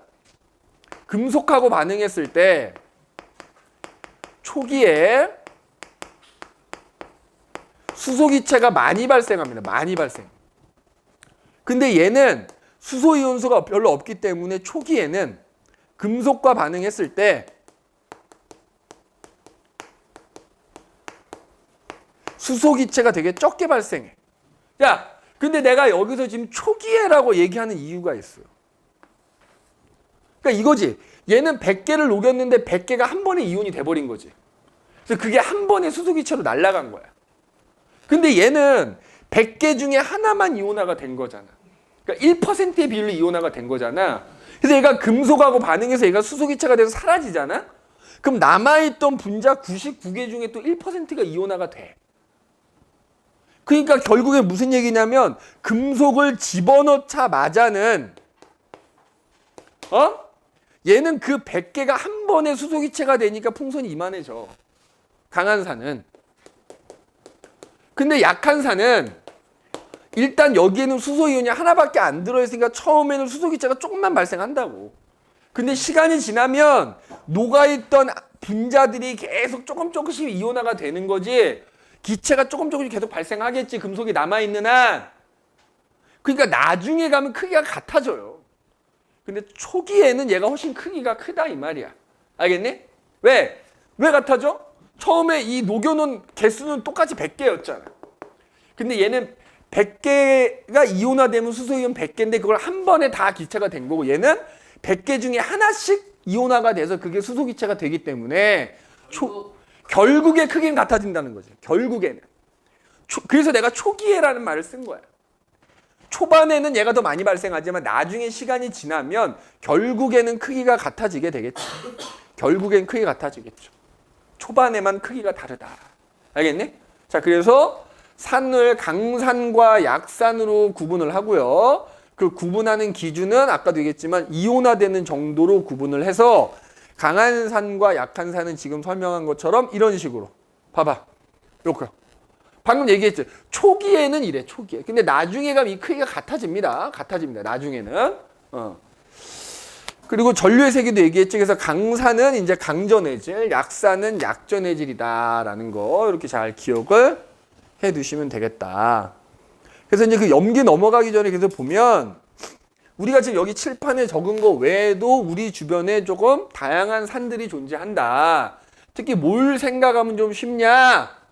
금속하고 반응했을 때 초기에 수소 기체가 많이 발생합니다. 많이 발생. 근데 얘는 수소 이온수가 별로 없기 때문에 초기에는 금속과 반응했을 때 수소 기체가 되게 적게 발생해. 야, 근데 내가 여기서 지금 초기에라고 얘기하는 이유가 있어요. 그러니까 이거지. 얘는 100개를 녹였는데 100개가 한 번에 이온이 돼버린 거지. 그래서 그게 한 번에 수소 기체로 날아간 거야. 근데 얘는 100개 중에 하나만 이온화가 된 거잖아. 그러니까 1%의 비율로 이온화가 된 거잖아. 그래서 얘가 금속하고 반응해서 얘가 수소 기체가 돼서 사라지잖아. 그럼 남아있던 분자 99개 중에 또 1%가 이온화가 돼. 그러니까 결국에 무슨 얘기냐면 금속을 집어넣자마자는 얘는 그 100개가 한 번에 수소 기체가 되니까 풍선이 이만해져. 강한 산은. 근데 약한 산은 일단 여기에는 수소 이온이 하나밖에 안 들어있으니까 처음에는 수소 기체가 조금만 발생한다고. 근데 시간이 지나면 녹아있던 분자들이 계속 조금씩 이온화가 되는 거지. 기체가 조금씩 계속 발생하겠지. 금속이 남아있는 한. 그러니까 나중에 가면 크기가 같아져요. 근데 초기에는 얘가 훨씬 크기가 크다 이 말이야. 알겠니? 왜? 왜 같아져? 처음에 이 녹여놓은 개수는 똑같이 100개였잖아. 근데 얘는 100개가 이온화되면 수소이온 100개인데 그걸 한 번에 다 기체가 된 거고 얘는 100개 중에 하나씩 이온화가 돼서 그게 수소 기체가 되기 때문에 결국에 크기는 같아진다는 거지. 결국에는. 그래서 내가 초기에라는 말을 쓴 거야. 초반에는 얘가 더 많이 발생하지만 나중에 시간이 지나면 결국에는 크기가 같아지게 되겠죠. 결국엔 크기가 같아지겠죠. 초반에만 크기가 다르다. 알겠니? 자, 그래서 산을 강산과 약산으로 구분을 하고요. 그 구분하는 기준은 아까도 얘기했지만 이온화되는 정도로 구분을 해서 강한 산과 약한 산은 지금 설명한 것처럼 이런 식으로. 봐봐. 이렇게. 방금 얘기했죠. 초기에는 이래, 초기에. 근데 나중에 가면 이 크기가 같아집니다. 같아집니다. 나중에는. 그리고 전류의 세기도 얘기했죠. 그래서 강산은 이제 강전해질, 약산은 약전해질이다라는 거 이렇게 잘 기억을 해 두시면 되겠다. 그래서 이제 그 염기 넘어가기 전에 그래서 보면 우리가 지금 여기 칠판에 적은 거 외에도 우리 주변에 조금 다양한 산들이 존재한다. 특히 뭘 생각하면 좀 쉽냐?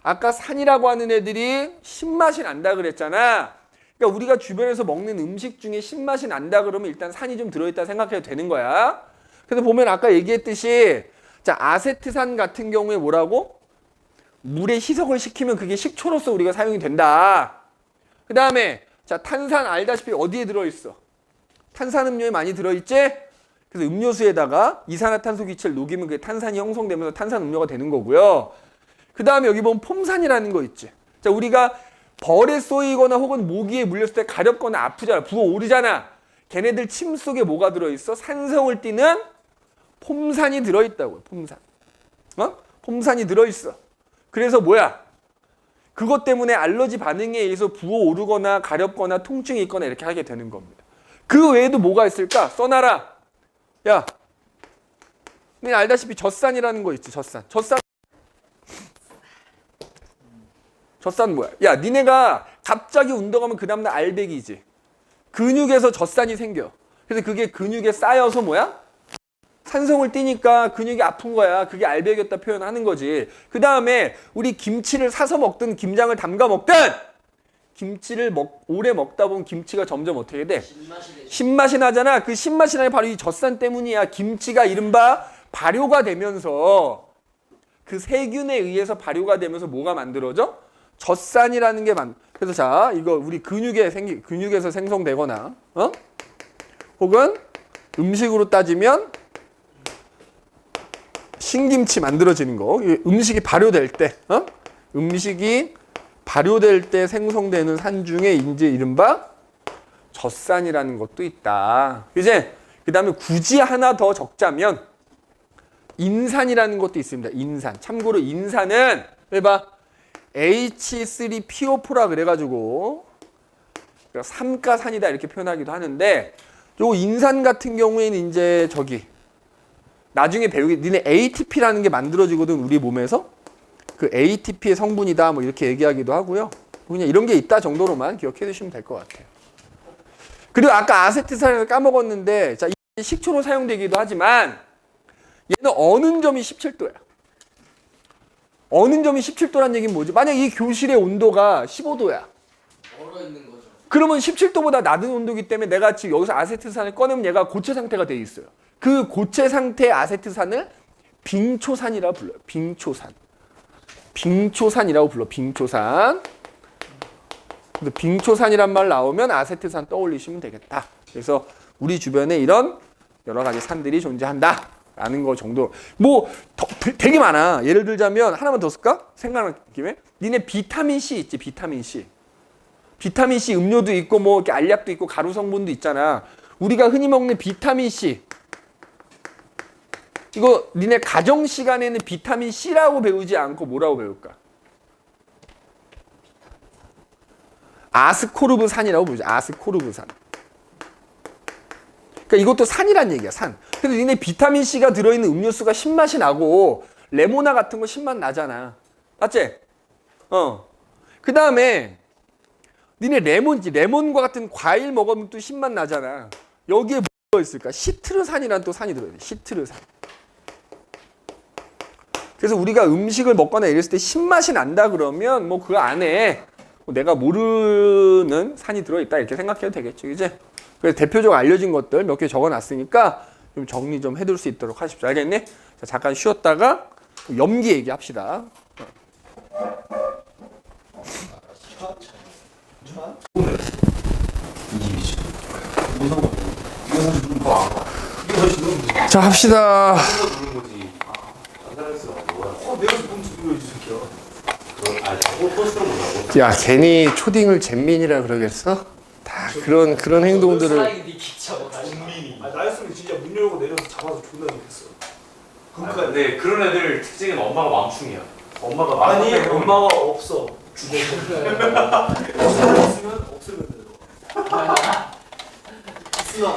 아까 산이라고 하는 애들이 신맛이 난다 그랬잖아. 그러니까 우리가 주변에서 먹는 음식 중에 신맛이 난다 그러면 일단 산이 좀 들어있다 생각해도 되는 거야. 그래서 보면 아까 얘기했듯이 자 아세트산 같은 경우에 뭐라고? 물에 희석을 시키면 그게 식초로서 우리가 사용이 된다. 그 다음에 자 탄산 알다시피 어디에 들어있어? 탄산음료에 많이 들어있지? 그래서 음료수에다가 이산화탄소 기체를 녹이면 그게 탄산이 형성되면서 탄산음료가 되는 거고요. 그 다음에 여기 보면 폼산이라는 거 있지. 자 우리가 벌에 쏘이거나 혹은 모기에 물렸을 때 가렵거나 아프잖아. 부어오르잖아. 걔네들 침 속에 뭐가 들어있어? 산성을 띠는 폼산이 들어있다고요. 폼산. 폼산이 들어있어. 그래서 뭐야? 그것 때문에 알러지 반응에 의해서 부어오르거나 가렵거나 통증이 있거나 이렇게 하게 되는 겁니다. 그 외에도 뭐가 있을까? 써놔라. 야, 너 알다시피 젖산이라는 거 있지. 젖산. 젖산 뭐야? 야, 니네가 갑자기 운동하면 그 다음날 알배기지. 근육에서 젖산이 생겨. 그래서 그게 근육에 쌓여서 뭐야? 산성을 띠니까 근육이 아픈 거야. 그게 알배기였다 표현하는 거지. 그 다음에 우리 김치를 사서 먹든 김장을 담가 먹든 김치를 오래 먹다 보면 김치가 점점 어떻게 돼? 신맛이 나잖아. 그 신맛이 나는 바로 이 젖산 때문이야. 김치가 이른바 발효가 되면서 그 세균에 의해서 발효가 되면서 뭐가 만들어져? 젖산이라는 게 그래서 자 이거 우리 근육에서 생성되거나 혹은 음식으로 따지면 신김치 만들어지는 거. 음식이 발효될 때 음식이 발효될 때 생성되는 산 중에 이제 이른바 젖산이라는 것도 있다. 이제 그 다음에 굳이 하나 더 적자면 인산이라는 것도 있습니다. 인산. 참고로 인산은 해봐. H3PO4라 그래가지고 삼가산이다 이렇게 표현하기도 하는데 요 인산 같은 경우에는 이제 나중에 배우게 니네 ATP라는 게 만들어지거든 우리 몸에서 그 ATP의 성분이다 뭐 이렇게 얘기하기도 하고요. 그냥 이런 게 있다 정도로만 기억해 두시면 될 것 같아요. 그리고 아까 아세트산을 까먹었는데 자, 이 식초로 사용되기도 하지만 얘는 어는 점이 17도야. 어는 점이 17도란 얘기는 뭐지? 만약 이 교실의 온도가 15도야. 얼어 있는 거죠. 그러면 17도보다 낮은 온도이기 때문에 내가 지금 여기서 아세트산을 꺼내면 얘가 고체 상태가 돼 있어요. 그 고체 상태의 아세트산을 빙초산이라고 불러요. 빙초산. 빙초산이라고 불러. 빙초산. 근데 빙초산이란 말 나오면 아세트산 떠올리시면 되겠다. 그래서 우리 주변에 이런 여러 가지 산들이 존재한다. 라는 거 정도. 뭐 되게 많아. 예를 들자면 하나만 더 쓸까? 생각나는 김에 니네 비타민 C 있지. 비타민 C. 비타민 C 음료도 있고 뭐 이렇게 알약도 있고 가루 성분도 있잖아. 우리가 흔히 먹는 비타민 C. 이거 니네 가정 시간에는 비타민 C라고 배우지 않고 뭐라고 배울까? 아스코르브산이라고 부르죠. 아스코르브산. 그러니까 이것도 산이란 얘기야. 산. 근데 니네 비타민 C가 들어있는 음료수가 신맛이 나고 레모나 같은 거 신맛 나잖아. 맞지? 그 다음에 니네 레몬과 같은 과일 먹으면 또 신맛 나잖아. 여기에 뭐가 있을까? 시트르산이라는 또 산이 들어있어. 시트르산. 그래서 우리가 음식을 먹거나 이랬을 때 신맛이 난다 그러면 뭐 그 안에 내가 모르는 산이 들어있다 이렇게 생각해도 되겠죠. 이제 그래서 대표적으로 알려진 것들 몇 개 적어놨으니까 좀 정리 좀 해둘 수 있도록 하십시오. 알겠니? 자, 잠깐 쉬었다가 염기 얘기합시다. 자, 합시다. 야, 괜히 초딩을 잼민이라 그러겠어? 다 그런 행동들을. 사이 네 기차고 다시. 나였으면 진짜 문 열고 내려서 잡아서 존나 좋겠어. 그러니까 근데 그런 애들 특징은 엄마가 맘충이야. 엄마가 아니 맘충이야. 엄마가 없어. 죽어. 살아있으면 없으면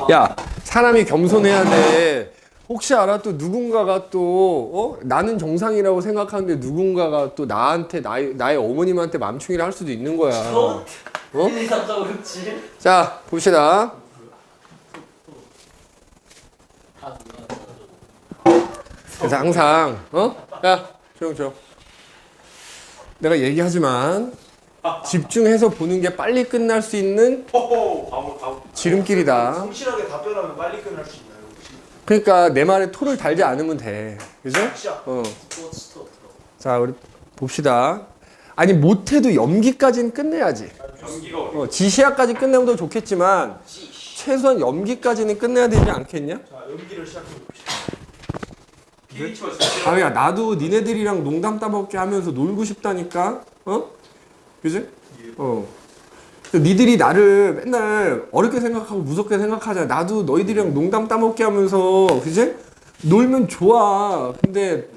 돼. 야, 사람이 겸손해야 돼. 혹시 알아? 또 누군가가 또 나는 정상이라고 생각하는데 누군가가 또 나한테 나의 어머님한테 맘충이라 할 수도 있는 거야. 어? 이 남자가 그렇지. 자, 봅시다. 그래서 항상 야, 조용. 내가 얘기하지만 집중해서 보는 게 빨리 끝날 수 있는 지름길이다. 성실하게 답변하면 빨리 끝날 수 있나요? 혹시? 그러니까 내 말에 토를 달지 않으면 돼. 그죠? 시작. 자, 우리 봅시다. 아니 못해도 염기까지는 끝내야지. 연기가 지시야까지 끝내면 더 좋겠지만 최소한 염기까지는 끝내야 되지 않겠냐? 자, 연기를 시작해 봅시다. pH가 진짜 다미야, 나도 니네들이랑 농담 따먹게 하면서 놀고 싶다니까. 그지? 니들이 나를 맨날 어렵게 생각하고 무섭게 생각하잖아. 나도 너희들이랑 농담 따먹게 하면서, 그지? 놀면 좋아. 근데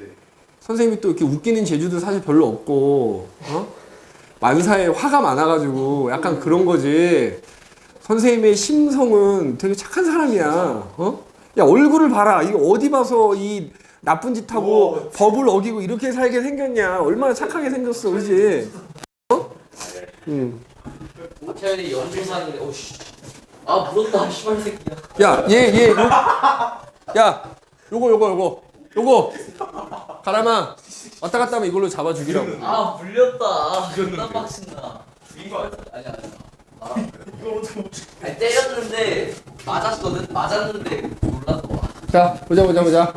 선생님이 또 이렇게 웃기는 재주도 사실 별로 없고, 만사에 화가 많아가지고 약간 그런 거지. 선생님의 심성은 되게 착한 사람이야. 야, 얼굴을 봐라. 이거 어디 봐서 이 나쁜 짓 하고 법을 어기고 이렇게 살게 생겼냐. 얼마나 착하게 생겼어. 그지? 태연이 연주산이래. 오씨. 아 물었다. 씨발 새끼야. 야, 야, 요거. 가람아, 왔다 갔다 하면 이걸로 잡아주기라고. 아 물렸다. 존나 빡친다. 죽인 거 아니야? 아니야. 아니 때렸는데 맞았거든. 맞았는데 몰랐어. 자, 보자.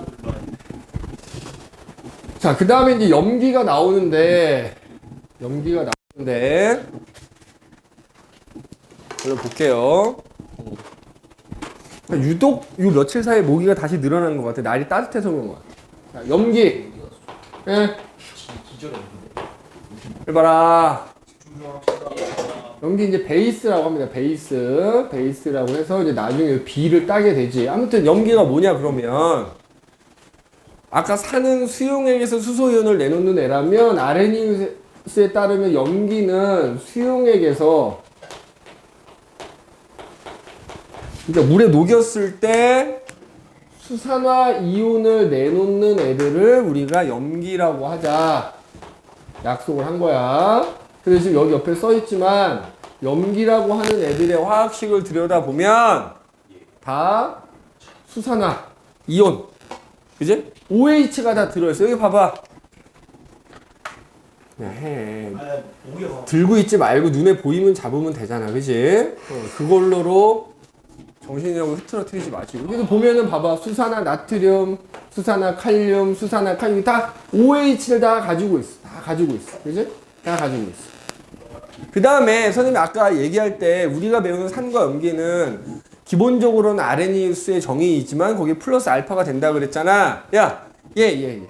자, 그 다음에 이제 염기가 나오는데, 얼른 볼게요. 유독 요 며칠 사이에 모기가 다시 늘어나는 것 같아. 날이 따뜻해서 그런 것 같아. 자, 염기. 예. 해봐라. 염기 이제 베이스라고 합니다. 베이스라고 해서 이제 나중에 B를 따게 되지. 아무튼 염기가 뭐냐 그러면 아까 산은 수용액에서 수소이온을 내놓는 애라면 아레니우스에 따르면 염기는 수용액에서 그러니까 물에 녹였을 때 수산화 이온을 내놓는 애들을 우리가 염기라고 하자 약속을 한 거야. 그래서 지금 여기 옆에 써 있지만 염기라고 하는 애들의 화학식을 들여다보면 다 수산화, 이온. 그지? OH가 다 들어있어. 여기 봐봐. 그냥 해. 아, 목이 들고 있지 말고 눈에 보이면 잡으면 되잖아. 그지? 그걸로 정신이라고 흐트러뜨리지 마시고. 그래서 보면은 봐봐. 수산화 나트륨, 수산화 칼륨, 수산화 칼륨 다 OH를 다 가지고 있어. 다 가지고 있어. 그지? 다 가지고 있어. 그 다음에 선생님이 아까 얘기할 때 우리가 배우는 산과 염기는 기본적으로는 아레니우스의 정의이지만 거기에 플러스 알파가 된다 그랬잖아. 야, 얘.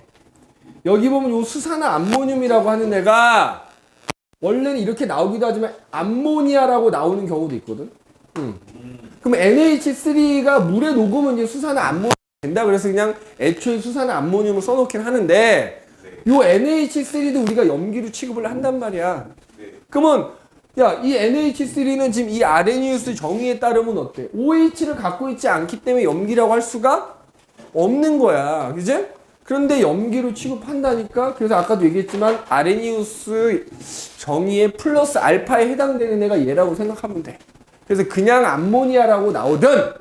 여기 보면 요 수산화 암모늄이라고 하는 애가 원래는 이렇게 나오기도 하지만 암모니아라고 나오는 경우도 있거든. 그럼 NH3가 물에 녹으면 이제 수산화 암모늄이 된다. 그래서 그냥 애초에 수산화 암모늄을 써놓긴 하는데 요 NH3도 우리가 염기로 취급을 한단 말이야. 그러면 야, 이 NH3는 지금 이 아레니우스 정의에 따르면 어때? OH를 갖고 있지 않기 때문에 염기라고 할 수가 없는 거야. 그지? 그런데 염기로 취급한다니까? 그래서 아까도 얘기했지만 아레니우스 정의의 플러스 알파에 해당되는 애가 얘라고 생각하면 돼. 그래서 그냥 암모니아라고 나오든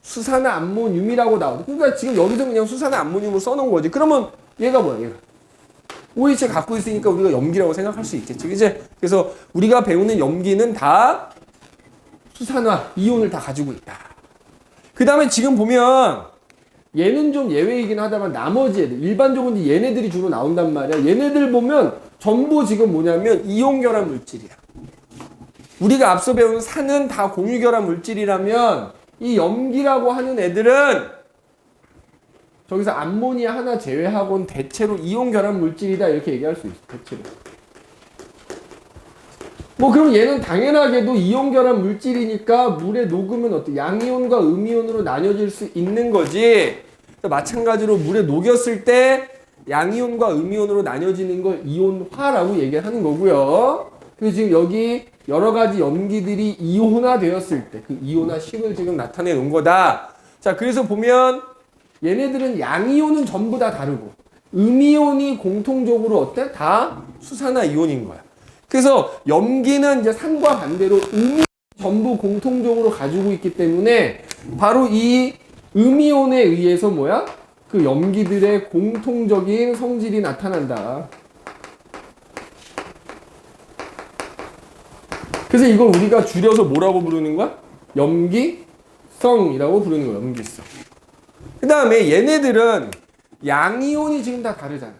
수산화 암모늄이라고 나오든 그러니까 지금 여기서 그냥 수산화 암모늄을 써놓은 거지. 그러면 얘가 뭐야? 얘가. OH 갖고 있으니까 우리가 염기라고 생각할 수 있겠지. 그지? 그래서 우리가 배우는 염기는 다 수산화, 이온을 다 가지고 있다. 그 다음에 지금 보면 얘는 좀 예외이긴 하다만 나머지 애들, 일반적으로 이제 얘네들이 주로 나온단 말이야. 얘네들 보면 전부 지금 뭐냐면 이온 결합 물질이야. 우리가 앞서 배운 산은 다 공유 결합 물질이라면 이 염기라고 하는 애들은 저기서 암모니아 하나 제외하고는 대체로 이온 결합 물질이다 이렇게 얘기할 수 있어. 대체로. 뭐 그럼 얘는 당연하게도 이온 결합 물질이니까 물에 녹으면 어때? 양이온과 음이온으로 나뉘어질 수 있는 거지. 마찬가지로 물에 녹였을 때 양이온과 음이온으로 나뉘어지는 걸 이온화라고 얘기하는 거고요. 그래서 지금 여기 여러 가지 염기들이 이온화 되었을 때 그 이온화식을 지금 나타내 놓은 거다. 자, 그래서 보면 얘네들은 양이온은 전부 다 다르고 음이온이 공통적으로 어때? 다 수산화 이온인 거야. 그래서 염기는 이제 산과 반대로 음이 전부 공통적으로 가지고 있기 때문에 바로 이 음이온에 의해서 뭐야? 그 염기들의 공통적인 성질이 나타난다. 그래서 이걸 우리가 줄여서 뭐라고 부르는 거야? 염기성이라고 부르는 거야. 염기성. 그 다음에 얘네들은 양이온이 지금 다 다르잖아.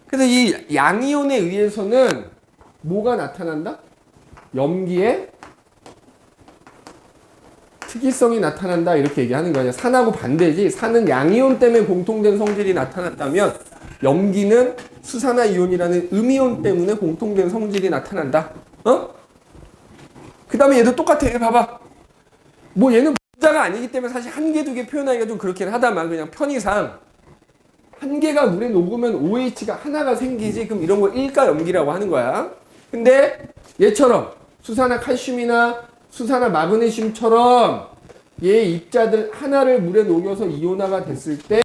그래서 이 양이온에 의해서는 뭐가 나타난다? 염기의 특이성이 나타난다 이렇게 얘기하는 거야. 산하고 반대지. 산은 양이온 때문에 공통된 성질이 나타났다면 염기는 수산화 이온이라는 음이온 때문에 공통된 성질이 나타난다. 그 다음에 얘도 똑같아. 봐봐. 뭐 얘는 분자가 아니기 때문에 사실 한 개, 두 개 표현하기가 좀 그렇긴 하다만 그냥 편의상 한 개가 물에 녹으면 OH가 하나가 생기지. 그럼 이런 거 일가 염기라고 하는 거야. 근데 얘처럼 수산화 칼슘이나 수산화 마그네슘처럼 얘 입자들 하나를 물에 녹여서 이온화가 됐을 때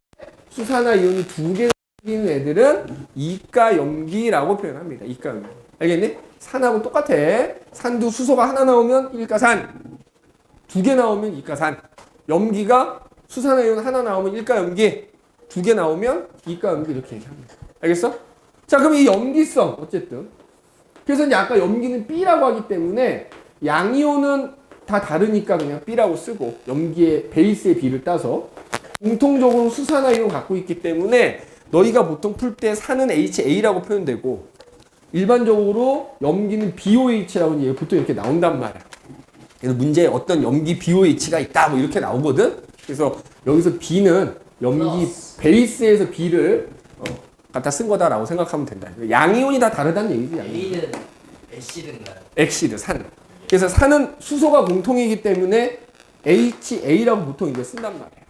수산화 이온이 두 개가 생기는 애들은 이가 염기라고 표현합니다. 이가 염기. 알겠니? 산하고 똑같아. 산도 수소가 하나 나오면 일가산, 두 개 나오면 이가산. 염기가 수산화 이온 하나 나오면 일가 염기, 두 개 나오면 이가 염기 이렇게 얘기합니다. 알겠어? 자, 그럼 이 염기성 어쨌든 그래서 이제 아까 염기는 B라고 하기 때문에 양이온은 다 다르니까 그냥 B라고 쓰고 염기의 베이스의 B를 따서 공통적으로 수산화 이온 갖고 있기 때문에 너희가 보통 풀 때 산은 HA라고 표현되고 일반적으로 염기는 BOH라고 이제 보통 이렇게 나온단 말이야. 그래서 문제에 어떤 염기 BOH가 있다 뭐 이렇게 나오거든. 그래서 여기서 B는 염기 베이스에서 B를 갖다 쓴 거다라고 생각하면 된다. 양이온이 다 다르다는 얘기지. 양이온. A는 애시드인가요? 엑시드 산. 그래서 산은 수소가 공통이기 때문에 HA라고 보통 이제 쓴단 말이에요.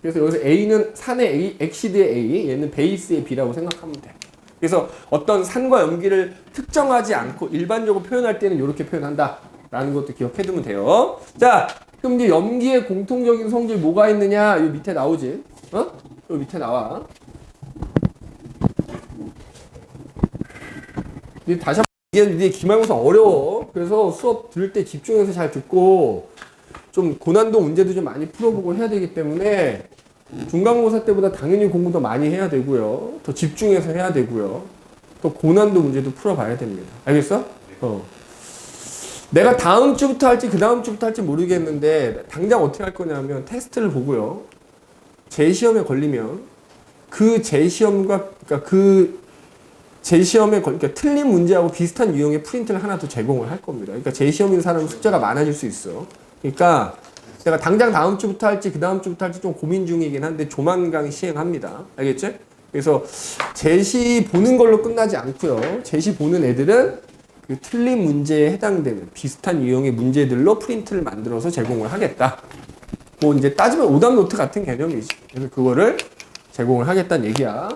그래서 여기서 A는 산의 A, 엑시드의 A, 얘는 베이스의 B라고 생각하면 돼. 그래서 어떤 산과 염기를 특정하지 않고 일반적으로 표현할 때는 이렇게 표현한다. 라는 것도 기억해두면 돼요. 자, 그럼 이제 염기의 공통적인 성질 뭐가 있느냐? 요 밑에 나오지? 요 밑에 나와. 다시 이게 기말고사 어려워. 그래서 수업 들을 때 집중해서 잘 듣고 좀 고난도 문제도 좀 많이 풀어보고 해야 되기 때문에 중간고사 때보다 당연히 공부 더 많이 해야 되고요. 더 집중해서 해야 되고요. 또 고난도 문제도 풀어봐야 됩니다. 알겠어? 내가 다음 주부터 할지 그 다음 주부터 할지 모르겠는데 당장 어떻게 할 거냐면 테스트를 보고요. 재시험에 걸리면 그 재시험과 그러니까 그러니까 틀린 문제하고 비슷한 유형의 프린트를 하나 더 제공을 할 겁니다. 그러니까 재시험인 사람은 숙제가 많아질 수 있어. 그러니까 내가 당장 다음 주부터 할지 그 다음 주부터 할지 좀 고민 중이긴 한데 조만간 시행합니다. 알겠지? 그래서 제시 보는 걸로 끝나지 않고요. 제시 보는 애들은 그 틀린 문제에 해당되는 비슷한 유형의 문제들로 프린트를 만들어서 제공을 하겠다. 뭐 이제 따지면 오답 노트 같은 개념이지. 그래서 그거를 제공을 하겠다는 얘기야.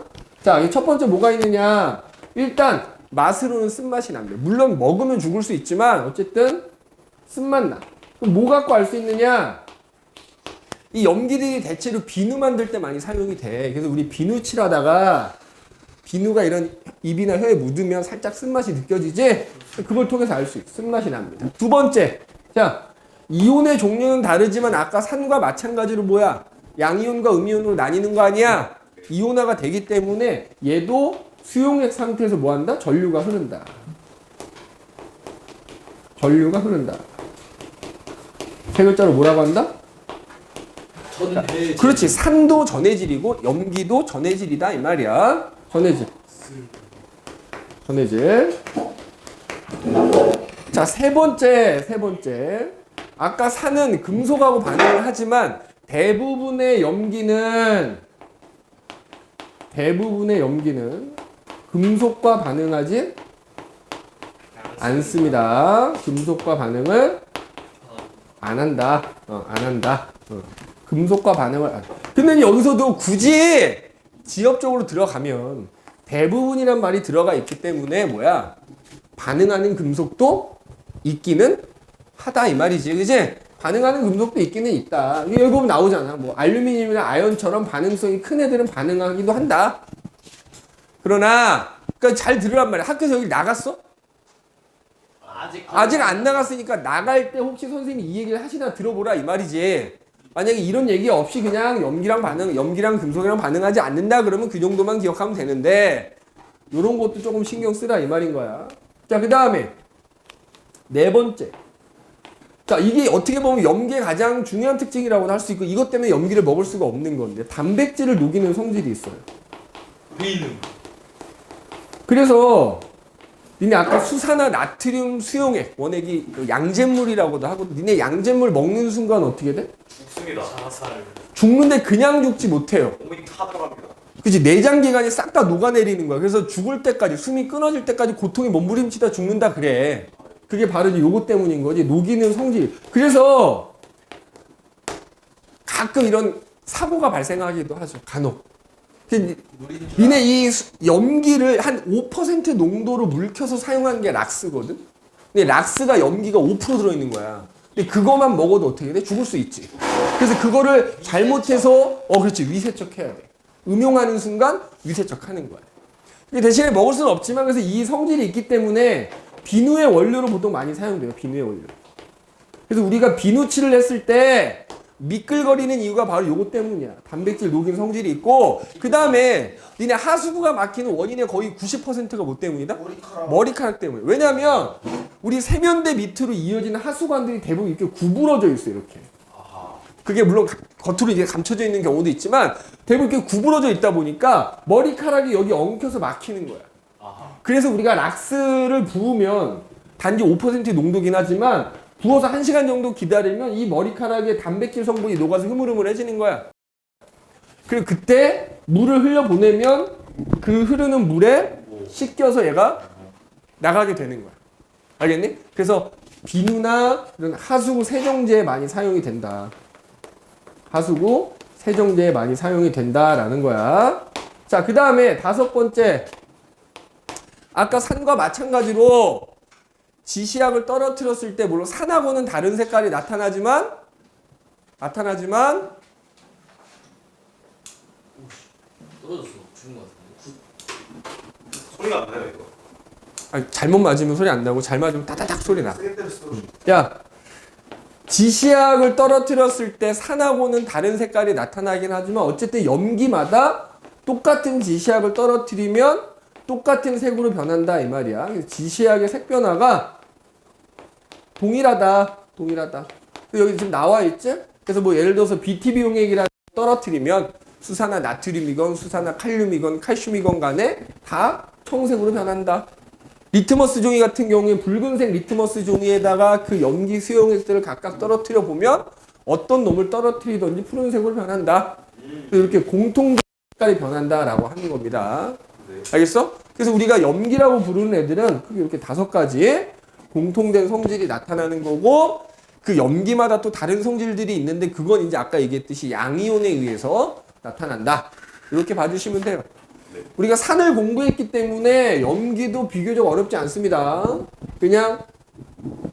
자, 이 첫 번째 뭐가 있느냐? 일단 맛으로는 쓴맛이 납니다. 물론 먹으면 죽을 수 있지만 어쨌든 쓴맛 나. 그럼 뭐 갖고 알 수 있느냐? 이 염기들이 대체로 비누 만들 때 많이 사용이 돼. 그래서 우리 비누 칠하다가 비누가 이런 입이나 혀에 묻으면 살짝 쓴맛이 느껴지지? 그걸 통해서 알 수 있어. 쓴맛이 납니다. 두 번째. 자, 이온의 종류는 다르지만 아까 산과 마찬가지로 뭐야? 양이온과 음이온으로 나뉘는 거 아니야? 이온화가 되기 때문에 얘도 수용액 상태에서 뭐 한다? 전류가 흐른다. 전류가 흐른다. 세 글자로 뭐라고 한다? 전해질. 그렇지. 산도 전해질이고 염기도 전해질이다 이 말이야. 전해질. 전해질. 자, 세 번째. 아까 산은 금속하고 반응을 하지만 대부분의 염기는 금속과 반응하지 않습니다. 금속과 반응을 안 한다. 안 한다. 금속과 반응을 안. 근데 여기서도 굳이 지엽적으로 들어가면 대부분이란 말이 들어가 있기 때문에 뭐야? 반응하는 금속도 있기는 하다 이 말이지. 그지? 반응하는 금속도 있기는 있다. 여기 보면 나오잖아. 뭐 알루미늄이나 아연처럼 반응성이 큰 애들은 반응하기도 한다. 그러나 그러니까 잘 들으란 말이야. 학교에서 여기 나갔어? 아직 안 나갔으니까 나갈 때 혹시 선생님이 이 얘기를 하시나 들어보라 이 말이지. 만약에 이런 얘기 없이 그냥 염기랑 금속이랑 반응하지 않는다 그러면 그 정도만 기억하면 되는데 요런 것도 조금 신경 쓰라 이 말인 거야. 자, 그 다음에 네 번째. 자, 이게 어떻게 보면 염기의 가장 중요한 특징이라고도 할 수 있고 이것 때문에 염기를 먹을 수가 없는 건데 단백질을 녹이는 성질이 있어요. 비누. 그래서 니네 아까 수산화 나트륨 수용액 원액이 양잿물이라고도 하거든. 니네 양잿물 먹는 순간 어떻게 돼? 죽습니다. 자살. 죽는데 그냥 죽지 못해요. 몸이 타 들어갑니다. 그치, 내장기관이 싹 다 녹아내리는 거야. 그래서 죽을 때까지, 숨이 끊어질 때까지 고통이 몸부림치다 죽는다 그래. 그게 바로 이제 요거 때문인 거지. 녹이는 성질. 그래서 가끔 이런 사고가 발생하기도 하죠. 간혹. 니네 이 염기를 한 5% 농도로 물켜서 사용한 게 락스거든? 근데 락스가 염기가 5% 들어있는 거야. 근데 그거만 먹어도 어떻게 돼? 죽을 수 있지. 그래서 그거를 잘못해서, 그렇지. 위세척해야 돼. 음용하는 순간 위세척하는 거야. 대신에 먹을 수는 없지만 그래서 이 성질이 있기 때문에 비누의 원료로 보통 많이 사용돼요. 비누의 원료. 그래서 우리가 비누칠을 했을 때 미끌거리는 이유가 바로 요거 때문이야. 단백질 녹인 성질이 있고 그 다음에 니네 하수구가 막히는 원인의 거의 90%가 뭐 때문이다? 머리카락 때문에. 왜냐면 우리 세면대 밑으로 이어지는 하수관들이 대부분 이렇게 구부러져 있어요. 이렇게. 그게 물론 겉으로 이게 감춰져 있는 경우도 있지만 대부분 이렇게 구부러져 있다 보니까 머리카락이 여기 엉켜서 막히는 거야. 그래서 우리가 락스를 부으면 단지 5% 농도긴 하지만 부어서 1시간 정도 기다리면 이 머리카락의 단백질 성분이 녹아서 흐물흐물해지는 거야. 그리고 그때 물을 흘려보내면 그 흐르는 물에 씻겨서 얘가 나가게 되는 거야. 알겠니? 그래서 비누나 이런 하수구 세정제에 많이 사용이 된다. 하수구 세정제에 많이 사용이 된다라는 거야. 자, 그 다음에 다섯 번째. 아까 산과 마찬가지로 지시약을 떨어뜨렸을 때 물론 산하고는 다른 색깔이 나타나지만 떨어졌어. 죽은 것 같은데. 소리가 안 나요 이거. 아니, 잘못 맞으면 소리 안 나고 잘 맞으면 따다닥 소리 나. 세게 때렸어. 야, 지시약을 떨어뜨렸을 때 산하고는 다른 색깔이 나타나긴 하지만 어쨌든 염기마다 똑같은 지시약을 떨어뜨리면 똑같은 색으로 변한다 이 말이야. 그래서 지시약의 색 변화가 동일하다. 여기 지금 나와 있지? 그래서 뭐 예를 들어서 BTB 용액이라 떨어뜨리면 수산화 나트륨이건 수산화 칼륨이건 칼슘이건 간에 다 청색으로 변한다. 리트머스 종이 같은 경우에 붉은색 리트머스 종이에다가 그 염기 수용액들을 각각 떨어뜨려 보면 어떤 놈을 떨어뜨리든지 푸른색으로 변한다. 이렇게 공통 색깔이 변한다라고 하는 겁니다. 알겠어? 그래서 우리가 염기라고 부르는 애들은 크게 이렇게 5가지 공통된 성질이 나타나는 거고 그 염기마다 또 다른 성질들이 있는데 그건 이제 아까 얘기했듯이 양이온에 의해서 나타난다. 이렇게 봐주시면 돼요. 우리가 산을 공부했기 때문에 염기도 비교적 어렵지 않습니다. 그냥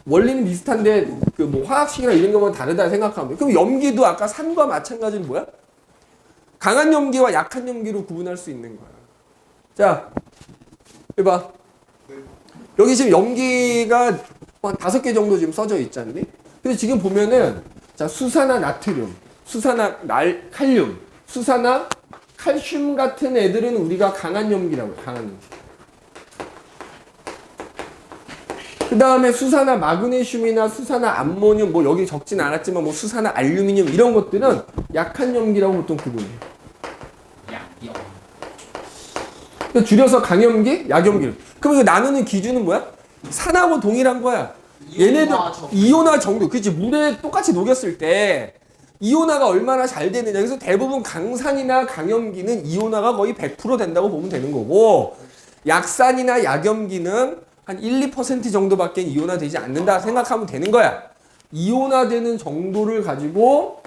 원리는 비슷한데 그 뭐 화학식이나 이런 것만 다르다 생각하면 그럼 염기도 아까 산과 마찬가지로 뭐야? 강한 염기와 약한 염기로 구분할 수 있는 거야. 자, 해봐. 여기 지금 염기가 한 5개 정도 지금 써져 있지 않니? 근데 지금 보면은 자 수산화 나트륨, 수산화 칼륨, 수산화 칼슘 같은 애들은 우리가 강한 염기라고 해요. 강한 염기. 그 다음에 수산화 마그네슘이나 수산화 암모늄 뭐 여기 적진 않았지만 뭐 수산화 알루미늄 이런 것들은 약한 염기라고 보통 구분해요. 약염. 그러니까 줄여서 강염기, 약염기. 그럼 이거 나누는 기준은 뭐야? 산하고 동일한 거야. 얘네들 이온화 정도. 그치 물에 똑같이 녹였을 때 이온화가 얼마나 잘 되느냐. 그래서 대부분 강산이나 강염기는 이온화가 거의 100% 된다고 보면 되는 거고 약산이나 약염기는 한 1, 2% 정도밖에 이온화 되지 않는다 생각하면 되는 거야. 이온화 되는 정도를 가지고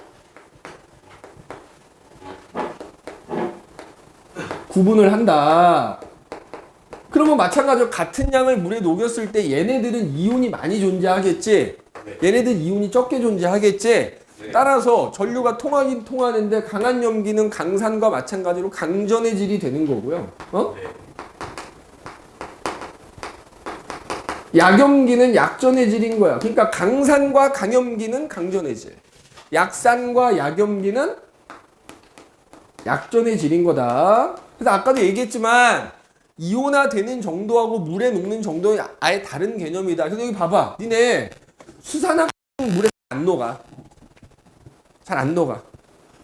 구분을 한다. 그러면 마찬가지로 같은 양을 물에 녹였을 때 얘네들은 이온이 많이 존재하겠지. 얘네들 이온이 적게 존재하겠지. 따라서 전류가 통하긴 통하는데 강한 염기는 강산과 마찬가지로 강전의 질이 되는 거고요. 약염기는 약전의 질인 거야. 그러니까 강산과 강염기는 강전의 질. 약산과 약염기는 약전의 질인 거다. 그래서 아까도 얘기했지만 이온화 되는 정도하고 물에 녹는 정도는 아예 다른 개념이다. 그래서 여기 봐봐. 니네 수산화 물에 안 녹아. 잘 안 녹아.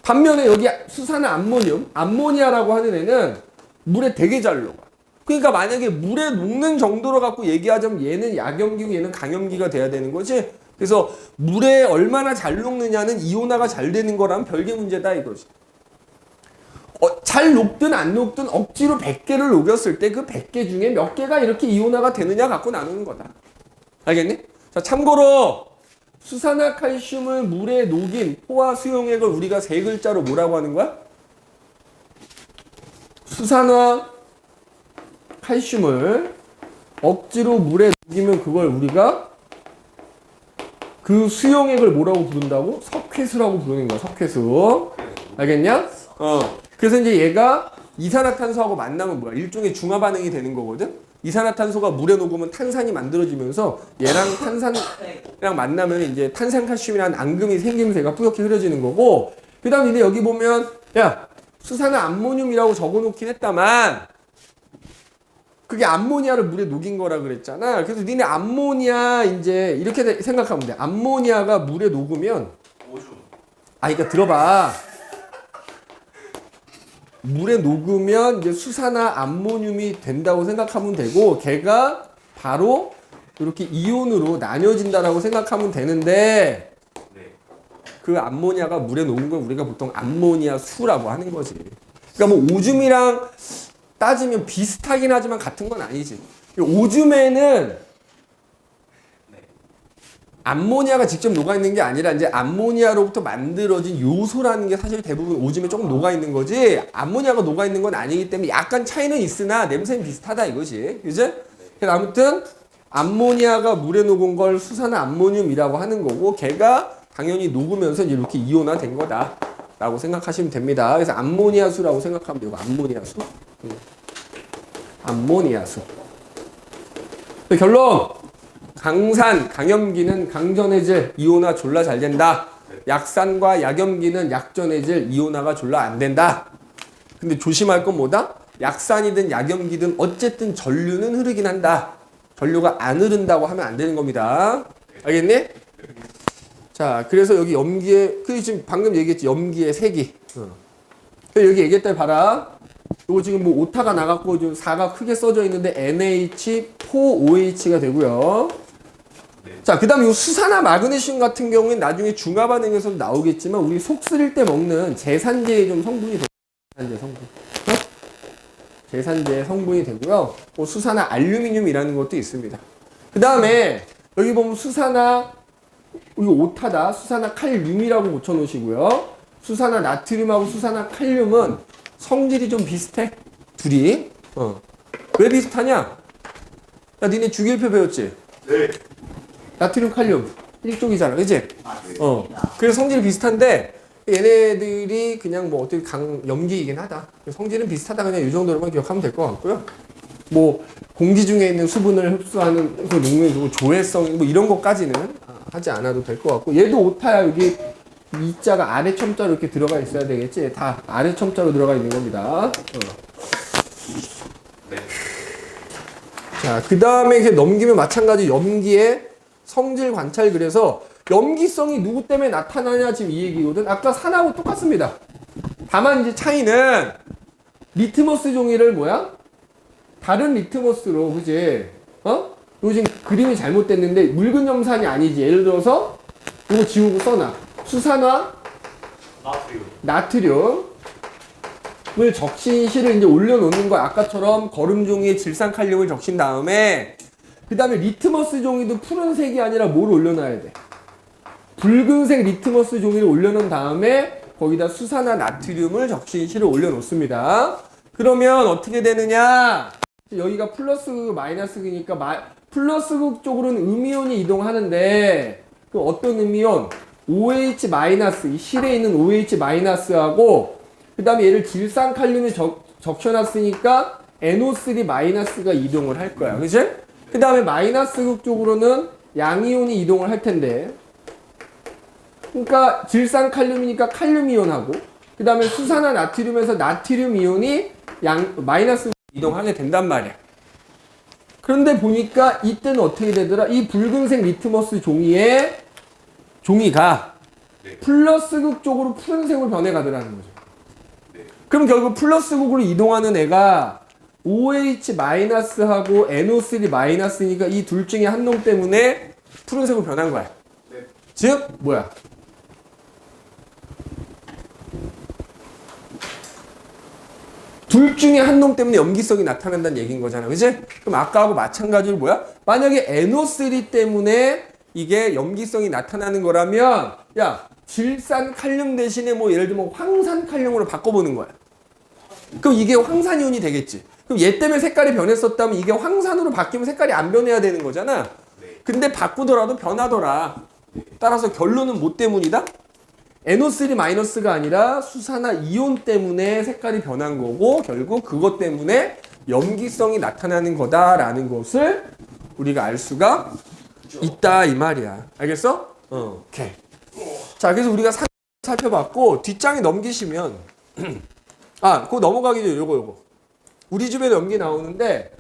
반면에 여기 수산화 암모늄, 암모니아라고 하는 애는 물에 되게 잘 녹아. 그러니까 만약에 물에 녹는 정도로 갖고 얘기하자면 얘는 약염기고 얘는 강염기가 돼야 되는 거지. 그래서 물에 얼마나 잘 녹느냐는 이온화가 잘 되는 거라면 별개 문제다 이거지. 잘 녹든 안 녹든 억지로 100개를 녹였을 때 그 100개 중에 몇 개가 이렇게 이온화가 되느냐 갖고 나누는 거다. 알겠니? 자, 참고로 수산화 칼슘을 물에 녹인 포화 수용액을 우리가 3글자로 뭐라고 하는 거야? 수산화 칼슘을 억지로 물에 녹이면 그걸 우리가 그 수용액을 뭐라고 부른다고? 석회수라고 부르는 거야. 석회수. 알겠냐? 그래서 이제 얘가 이산화탄소하고 만나면 뭐야? 일종의 중화 반응이 되는 거거든. 이산화탄소가 물에 녹으면 탄산이 만들어지면서 얘랑 탄산이랑 만나면 이제 탄산칼슘이라는 앙금이 생기면서 얘가 뿌옇게 흐려지는 거고. 그다음에 이제 여기 보면 야 수산화 암모늄이라고 적어놓긴 했다만 그게 암모니아를 물에 녹인 거라 그랬잖아. 그래서 니네 암모니아 이제 이렇게 생각하면 돼. 암모니아가 물에 녹으면 오줌. 그러니까 들어봐. 물에 녹으면 이제 수산화 암모늄이 된다고 생각하면 되고 걔가 바로 이렇게 이온으로 나뉘어진다라고 생각하면 되는데 그 암모니아가 물에 녹은 걸 우리가 보통 암모니아 수라고 하는 거지. 그러니까 뭐 오줌이랑 따지면 비슷하긴 하지만 같은 건 아니지. 오줌에는 암모니아가 직접 녹아있는 게 아니라 이제 암모니아로부터 만들어진 요소라는 게 사실 대부분 오줌에 조금 녹아있는 거지 암모니아가 녹아있는 건 아니기 때문에 약간 차이는 있으나 냄새는 비슷하다 이거지. 그지? 그래서 아무튼 암모니아가 물에 녹은 걸 수산화 암모늄이라고 하는 거고 걔가 당연히 녹으면서 이렇게 이온화 된 거다 라고 생각하시면 됩니다. 그래서 암모니아수라고 생각하면 되고 암모니아수. 암모니아수. 결론! 강산, 강염기는 강전해질 이온화 졸라 잘 된다. 약산과 약염기는 약전해질 이온화가 졸라 안 된다. 근데 조심할 건 뭐다? 약산이든 약염기든 어쨌든 전류는 흐르긴 한다. 전류가 안 흐른다고 하면 안 되는 겁니다. 알겠니? 자, 그래서 여기 염기의, 그 지금 방금 얘기했지, 염기의 색이. 여기 얘기했다 봐라. 이거 지금 뭐 오타가 나갔고 좀 4가 크게 써져 있는데 NH4OH가 되고요. 자, 그 다음에 이 수산화 마그네슘 같은 경우에는 나중에 중화 반응에서도 나오겠지만 우리 속 쓰릴 때 먹는 제산제의 좀 성분이 되고 제산제 성분. 제산제의 성분이 되고요. 수산화 알루미늄이라는 것도 있습니다. 그 다음에 여기 보면 수산화 이거 오타다. 수산화 칼륨이라고 붙여놓으시고요. 수산화 나트륨하고 수산화 칼륨은 성질이 좀 비슷해. 둘이. 왜 비슷하냐? 야, 니네 주기율표 배웠지? 네. 나트륨 칼륨 일종이잖아, 그치? 그래서 성질이 비슷한데 얘네들이 그냥 뭐 어떻게 염기이긴 하다. 성질은 비슷하다. 그냥 이 정도로만 기억하면 될 것 같고요. 뭐 공기 중에 있는 수분을 흡수하는 그 능력이고 조회성 뭐 이런 것까지는 하지 않아도 될 것 같고, 얘도 오타야. 여기 이자가 아래 첨자로 이렇게 들어가 있어야 되겠지. 다 아래 첨자로 들어가 있는 겁니다. 네. 자, 그 다음에 이렇게 넘기면 마찬가지 염기의 성질 관찰. 그래서 염기성이 누구 때문에 나타나냐 지금 이 얘기거든. 아까 산하고 똑같습니다. 다만 이제 차이는 리트머스 종이를 뭐야? 다른 리트머스로, 그지? 이거 지금 그림이 잘못됐는데 묽은 염산이 아니지. 예를 들어서 이거 지우고 써놔. 수산화 나트륨을 적신실을 이제 올려놓는 거야. 아까처럼 거름 종이에 질산칼륨을 적신 다음에 그 다음에 리트머스 종이도 푸른색이 아니라 뭘 올려놔야 돼? 붉은색 리트머스 종이를 올려놓은 다음에 거기다 수산화 나트륨을 적신실을 올려놓습니다. 그러면 어떻게 되느냐? 여기가 플러스극 마이너스극이니까 플러스극 쪽으로는 음이온이 이동하는데 그 어떤 음이온? OH 마이너스, 이 실에 있는 OH 마이너스하고 그 다음에 얘를 질산칼륨에 적셔놨으니까 NO3 마이너스가 이동을 할 거야. 그치? 그 다음에 마이너스극 쪽으로는 양이온이 이동을 할 텐데, 그러니까 질산칼륨이니까 칼륨 이온하고 그 다음에 수산화 나트륨에서 나트륨 이온이 마이너스 이동하게 된단 말이야. 그런데 보니까 이때는 어떻게 되더라? 이 붉은색 리트머스 종이가 플러스극 쪽으로 푸른색으로 변해가더라는 거죠. 그럼 결국 플러스극으로 이동하는 애가 OH-하고 NO3-니까 이 둘 중에 한 놈 때문에 푸른색으로 변한 거야. 즉 뭐야? 둘 중에 한 놈 때문에 염기성이 나타난다는 얘기인 거잖아. 그치? 그럼 아까하고 마찬가지로 뭐야? 만약에 NO3 때문에 이게 염기성이 나타나는 거라면, 야, 질산칼륨 대신에 뭐 예를 들면 황산칼륨으로 바꿔보는 거야. 그럼 이게 황산이온이 되겠지. 그럼 얘 때문에 색깔이 변했었다면 이게 황산으로 바뀌면 색깔이 안 변해야 되는 거잖아. 근데 바꾸더라도 변하더라. 따라서 결론은 뭐 때문이다? NO3-가 아니라 수산화 이온 때문에 색깔이 변한 거고, 결국 그것 때문에 염기성이 나타나는 거다라는 것을 우리가 알 수가 있다 이 말이야. 알겠어? 오케이. 자, 그래서 우리가 살펴봤고, 뒷장에 넘기시면 그거 넘어가기 전에 요거 우리 집에도 염기 나오는데,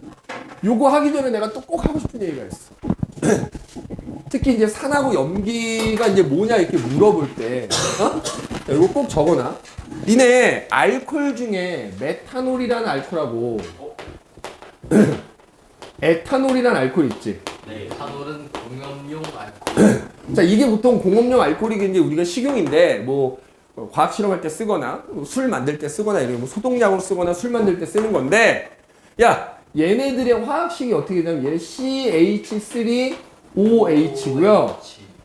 요거 하기 전에 내가 또 꼭 하고 싶은 얘기가 있어. 특히 이제 산하고 염기가 이제 뭐냐 이렇게 물어볼 때, 자, 이거 꼭 적어놔. 니네 알코올 중에 메탄올이라는 알코올하고 에탄올이라는 알코올 있지? 네, 에탄올은 공염용 알코올. 자, 이게 보통 공업용 알코올이 이제 우리가 식용인데, 뭐 과학 실험할 때 쓰거나 술 만들 때 쓰거나 이런 뭐 소독약으로 쓰거나 술 만들 때 쓰는 건데, 야, 얘네들의 화학식이 어떻게 되냐면 얘는 CH3OH고요.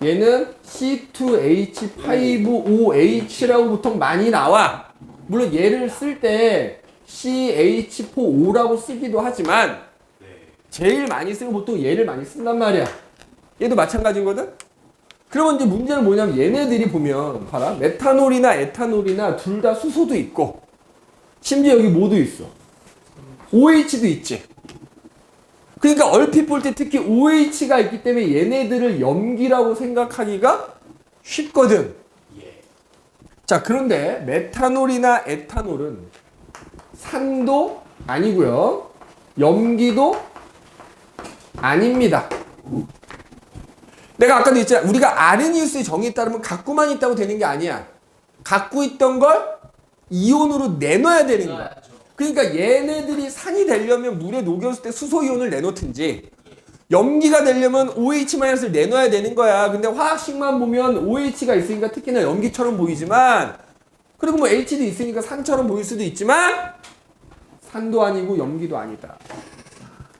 얘는 C2H5OH라고 보통 많이 나와. 물론 얘를 쓸 때 CH4O라고 쓰기도 하지만 제일 많이 쓰고 보통 얘를 많이 쓴단 말이야. 얘도 마찬가지거든? 그러면 이제 문제는 뭐냐면 얘네들이 보면 봐라. 메탄올이나 에탄올이나 둘 다 수소도 있고 심지어 여기 뭐도 있어. OH도 있지. 그러니까 얼핏 볼 때 특히 OH가 있기 때문에 얘네들을 염기라고 생각하기가 쉽거든. 자, 그런데 메탄올이나 에탄올은 산도 아니고요. 염기도 아닙니다. 내가 아까도 했잖아. 우리가 아르니우스의 정의에 따르면 갖고만 있다고 되는 게 아니야. 갖고 있던 걸 이온으로 내놔야 되는 거야. 그러니까 얘네들이 산이 되려면 물에 녹였을 때 수소 이온을 내놓든지 염기가 되려면 OH-를 내놔야 되는 거야. 근데 화학식만 보면 OH가 있으니까 특히나 염기처럼 보이지만, 그리고 뭐 H도 있으니까 산처럼 보일 수도 있지만 산도 아니고 염기도 아니다.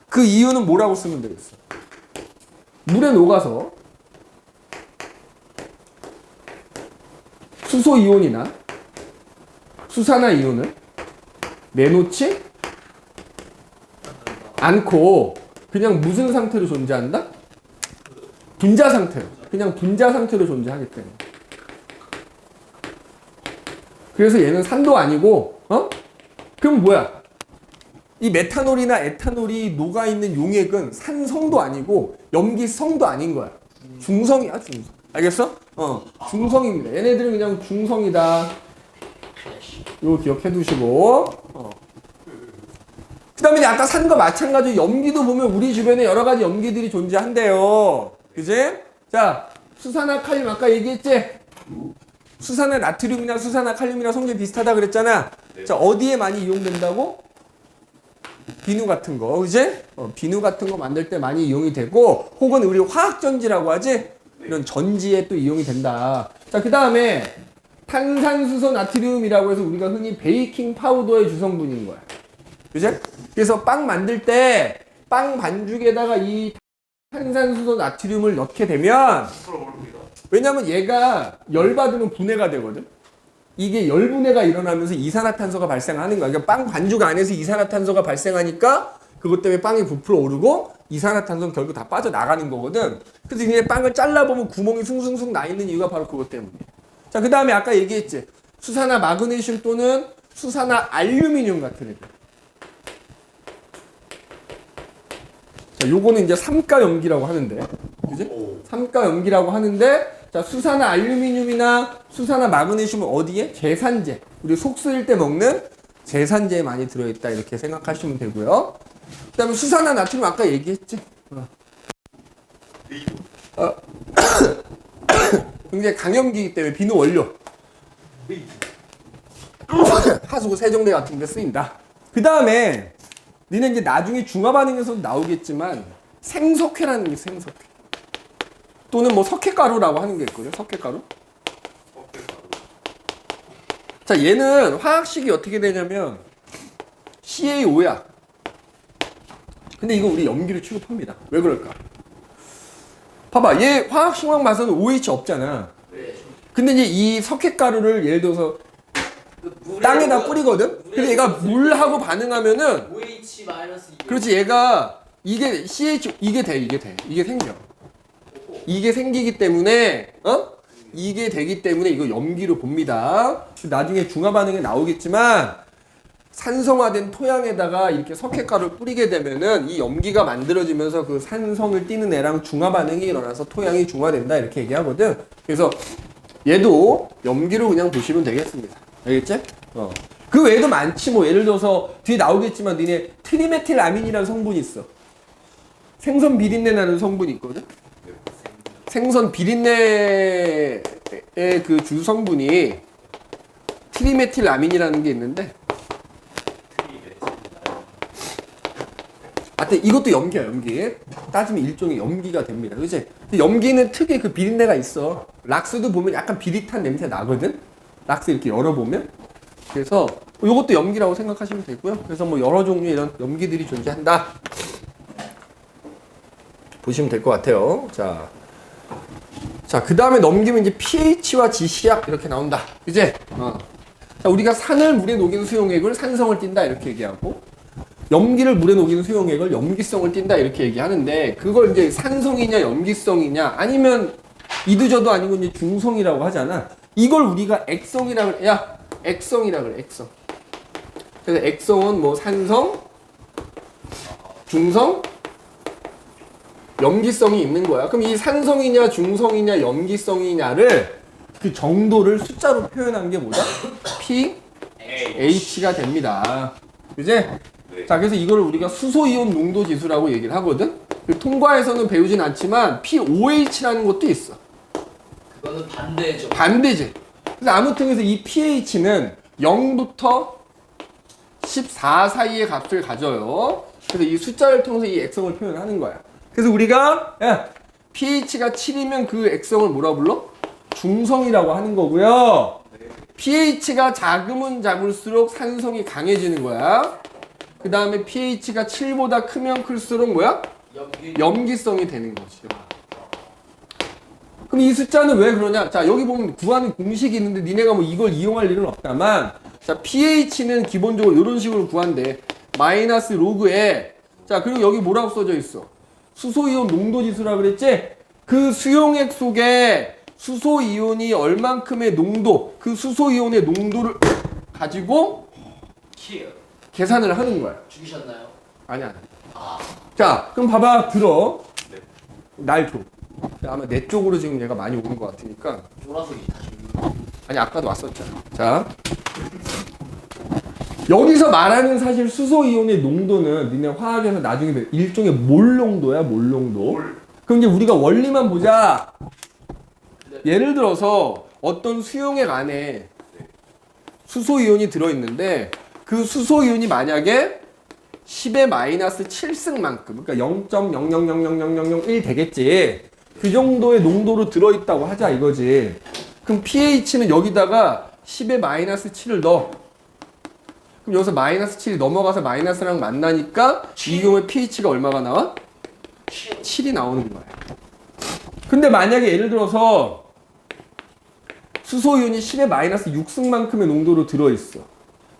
그 이유는 뭐라고 쓰면 되겠어? 물에 녹아서 수소 이온이나 수산화 이온을 내놓지 않고 그냥 무슨 상태로 존재한다? 분자 상태로. 그냥 분자 상태로 존재하기 때문에. 그래서 얘는 산도 아니고, 그럼 뭐야? 이 메탄올이나 에탄올이 녹아있는 용액은 산성도 아니고 염기성도 아닌 거야. 중성이야, 중성. 알겠어? 중성입니다. 얘네들은 그냥 중성이다. 이거 기억해 두시고. 그 다음에 아까 산과 마찬가지로 염기도 보면 우리 주변에 여러 가지 염기들이 존재한대요. 그지? 자, 수산화 칼륨 아까 얘기했지? 수산화 나트륨이나 수산화 칼륨이나 성질 비슷하다 그랬잖아. 네. 자, 어디에 많이 이용된다고? 비누 같은 거, 그지? 비누 같은 거 만들 때 많이 이용이 되고, 혹은 우리 화학전지라고 하지? 이런 전지에 또 이용이 된다. 자, 그 다음에 탄산수소 나트륨이라고 해서 우리가 흔히 베이킹 파우더의 주성분인 거야. 그지? 그래서 빵 만들 때 빵 반죽에다가 이 탄산수소 나트륨을 넣게 되면, 왜냐면 얘가 열받으면 분해가 되거든. 이게 열분해가 일어나면서 이산화탄소가 발생하는 거야. 그러니까 빵 반죽 안에서 이산화탄소가 발생하니까 그것 때문에 빵이 부풀어 오르고 이산화탄소는 결국 다 빠져나가는 거거든. 그래서 이제 빵을 잘라보면 구멍이 숭숭숭 나 있는 이유가 바로 그것 때문이야. 자, 그 다음에 아까 얘기했지. 수산화 마그네슘 또는 수산화 알루미늄 같은 애들. 자, 요거는 이제 삼가 염기라고 하는데. 그지? 삼가 염기라고 하는데, 자, 수산화 알루미늄이나 수산화 마그네슘은 어디에? 제산제. 우리 속 쓰일 때 먹는 제산제에 많이 들어있다. 이렇게 생각하시면 되고요. 그 다음에 수산화 나트륨 아까 얘기했지? 굉장히 강염기이기 때문에 비누 원료. 하수구 세정제 같은 데 쓰인다. 그 다음에 니네 이제 나중에 중화반응에서도 나오겠지만 생석회라는 게 생석회. 또는 뭐 석회가루라고 하는 게 있거든요. 석회가루. 자, 얘는 화학식이 어떻게 되냐면 CaO야. 근데 이거 우리 염기로 취급합니다. 왜 그럴까? 봐봐, 얘 화학식만 봐서는 OH 없잖아. 근데 이제 이 석회가루를 예를 들어서 땅에다 뿌리거든. 근데 얘가 물하고 반응하면은 OH 마이너스 그렇지, 얘가 이게 CH 이게 생겨. 이게 생기기 때문에 이게 되기 때문에 이거 염기로 봅니다. 나중에 중화 반응에 나오겠지만 산성화된 토양에다가 이렇게 석회가루를 뿌리게 되면은 이 염기가 만들어지면서 그 산성을 띠는 애랑 중화 반응이 일어나서 토양이 중화된다 이렇게 얘기하거든. 그래서 얘도 염기로 그냥 보시면 되겠습니다. 알겠지? 그 외에도 많지. 뭐 예를 들어서 뒤에 나오겠지만 니네 트리메틸아민이라는 성분이 있어. 생선 비린내 나는 성분이 있거든. 생선 비린내의 그 주성분이 트리메틸아민이라는 게 있는데, 하여튼 이것도 염기야, 염기. 따지면 일종의 염기가 됩니다. 그치? 염기는 특유의 그 비린내가 있어. 락스도 보면 약간 비릿한 냄새 나거든? 락스 이렇게 열어보면. 그래서 이것도 염기라고 생각하시면 되고요. 그래서 뭐 여러 종류의 이런 염기들이 존재한다. 보시면 될 것 같아요. 자, 그 다음에 넘기면 이제 pH와 지시약 이렇게 나온다. 그제? 자, 우리가 산을 물에 녹이는 수용액을 산성을 띈다 이렇게 얘기하고, 염기를 물에 녹이는 수용액을 염기성을 띈다 이렇게 얘기하는데, 그걸 이제 산성이냐 염기성이냐 아니면 이두저도 아니고 이제 중성이라고 하잖아. 이걸 우리가 액성이라 그래. 야, 액성이라 그래. 액성. 그래서 액성은 뭐 산성, 중성, 염기성이 있는 거야. 그럼 이 산성이냐 중성이냐 염기성이냐를 그 정도를 숫자로 표현한 게 뭐다? pH가 됩니다. 그지? 자, 그래서 이거를 우리가 수소이온 농도 지수라고 얘기를 하거든. 통과에서는 배우진 않지만 pOH라는 것도 있어. 그거는 반대죠. 반대지. 그래서 아무튼 그래서 이 pH는 0부터 14 사이의 값을 가져요. 그래서 이 숫자를 통해서 이 액성을 표현하는 거야. 그래서 우리가 pH가 7이면 그 액성을 뭐라 불러? 중성이라고 하는 거고요. pH가 작으면 작을수록 산성이 강해지는 거야. 그 다음에 pH가 7보다 크면 클수록 뭐야? 염기성이 되는 거지. 그럼 이 숫자는 왜 그러냐? 자, 여기 보면 구하는 공식이 있는데 니네가 뭐 이걸 이용할 일은 없다만, 자, pH는 기본적으로 이런 식으로 구한대. 마이너스 로그에, 자, 그리고 여기 뭐라고 써져 있어? 수소이온 농도지수라 그랬지? 그 수용액 속에 수소이온이 얼만큼의 농도, 그 수소이온의 농도를 가지고 계산을 하는 거야. 죽이셨나요? 아니야. 아, 자, 그럼 봐봐. 들어. 날 줘. 아마 내 쪽으로 지금 얘가 많이 오는 것 같으니까. 졸아서 다시. 아니, 아까도 왔었잖아. 자. 여기서 말하는 사실 수소이온의 농도는 니네 화학에서 나중에 일종의 몰 농도야, 몰 농도. 그럼 이제 우리가 원리만 보자. 예를 들어서 어떤 수용액 안에 수소이온이 들어있는데 그 수소이온이 만약에 10의 마이너스 7승만큼, 그러니까 0.0000001 되겠지. 그 정도의 농도로 들어있다고 하자 이거지. 그럼 pH는 여기다가 10의 마이너스 7을 넣어. 그럼 여기서 마이너스 7이 넘어가서 마이너스랑 만나니까 이 경우에 pH가 얼마가 나와? 7이 나오는 거야. 근데 만약에 예를 들어서 수소이온이 10의 마이너스 6승만큼의 농도로 들어있어.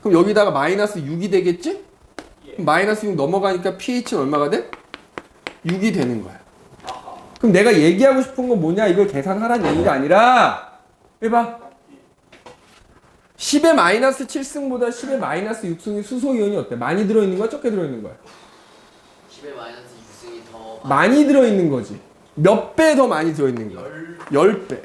그럼 여기다가 마이너스 6이 되겠지? 그럼 마이너스 6 넘어가니까 pH는 얼마가 돼? 6이 되는 거야. 그럼 내가 얘기하고 싶은 건 뭐냐? 이걸 계산하라는 얘기가 아니라 해봐. 10의 마이너스 7승보다 10의 마이너스 6승이 수소이온이 어때? 많이 들어있는 거야? 적게 들어있는 거야? 10의 마이너스 6승이 더 많이 들어있는 거지. 몇 배 더 많이 들어있는 거야? 10배.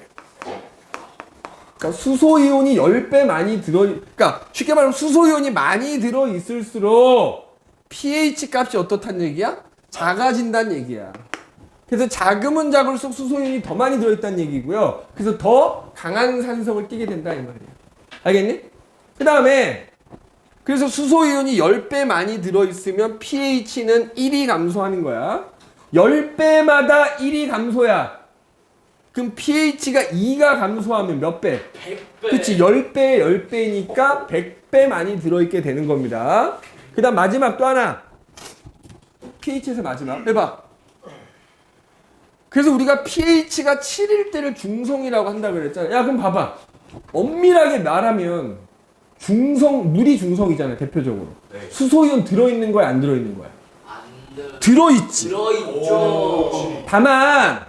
그러니까 수소이온이 10배 많이 그러니까 쉽게 말하면 수소이온이 많이 들어있을수록 pH 값이 어떻다는 얘기야? 작아진다는 얘기야. 그래서 작으면 작을수록 수소이온이 더 많이 들어있다는 얘기고요. 그래서 더 강한 산성을 띠게 된다 이 말이야. 알겠니? 그 다음에 그래서 수소이온이 10배 많이 들어있으면 pH는 1이 감소하는 거야. 10배마다 1이 감소야. 그럼 pH가 2가 감소하면 몇 배? 100배. 그치, 10배, 10배니까 100배 많이 들어있게 되는 겁니다. 그 다음 마지막 또 하나. pH에서 마지막. 해봐. 그래서 우리가 pH가 7일 때를 중성이라고 한다 그랬잖아. 야, 그럼 봐봐. 엄밀하게 말하면 물이 중성이잖아요, 대표적으로. 네. 수소이온 들어있는 거야, 안 들어있는 거야? 안 들어있지. 들어있죠. 다만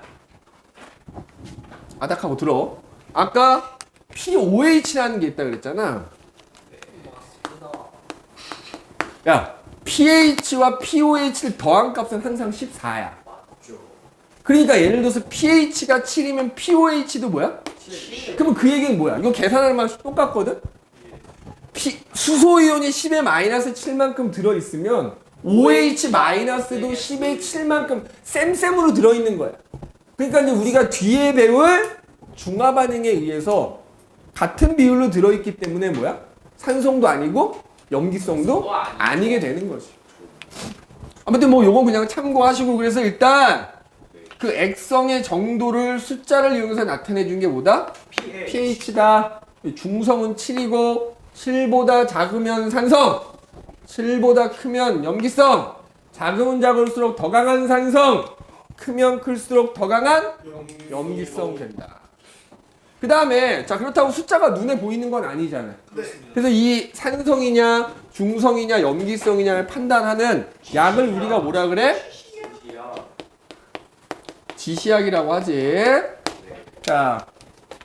아닥하고 들어. 아까 pOH라는 게 있다 그랬잖아. 야, pH와 pOH를 더한 값은 항상 14야. 그러니까 예를 들어서 pH가 7이면 pOH도 뭐야? 7. 그러면 그 얘기는 뭐야? 이거 계산하는 맛이 똑같거든? 수소이온이 10의 마이너스 7만큼 들어있으면 OH 마이너스도 10의 7만큼 쌤쌤으로 들어있는 거야. 그러니까 이제 우리가 뒤에 배울 중화 반응에 의해서 같은 비율로 들어있기 때문에 뭐야? 산성도 아니고 염기성도 아니게 되는 거지. 아무튼 뭐 요건 그냥 참고하시고 그래서 일단 그 액성의 정도를 숫자를 이용해서 나타내 준 게 뭐다? pH다. 중성은 7이고 7보다 작으면 산성, 7보다 크면 염기성, 작으면 작을수록 더 강한 산성, 크면 클수록 더 강한 염기성 된다. 그 다음에 자 그렇다고 숫자가 눈에 보이는 건 아니잖아요. 그래서 이 산성이냐 중성이냐 염기성이냐를 판단하는 약을 우리가 뭐라 그래? 지시약이라고 하지. 자,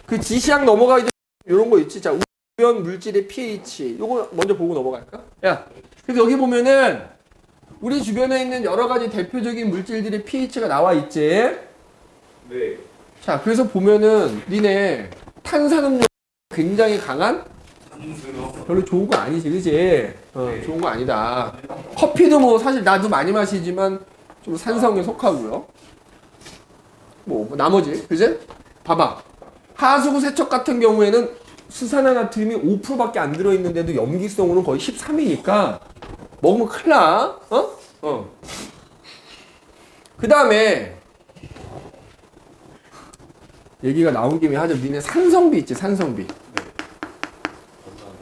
그 지시약 넘어가기 전에 이런 거 있지. 자, 우연 물질의 pH. 요거 먼저 보고 넘어갈까? 야, 그래서 여기 보면은 우리 주변에 있는 여러 가지 대표적인 물질들의 pH가 나와 있지. 네. 자, 그래서 보면은 니네 탄산음료 굉장히 강한 별로 좋은 거 아니지, 그지? 좋은 거 아니다. 커피도 뭐 사실 나도 많이 마시지만 좀 산성에 속하고요. 뭐 나머지, 그지? 봐봐. 하수구 세척 같은 경우에는 수산화나트륨이 5%밖에 안 들어있는데도 염기성으로는 거의 13이니까 먹으면 큰일 나. 그 다음에 얘기가 나온 김에 하자. 니네 산성비 있지, 산성비.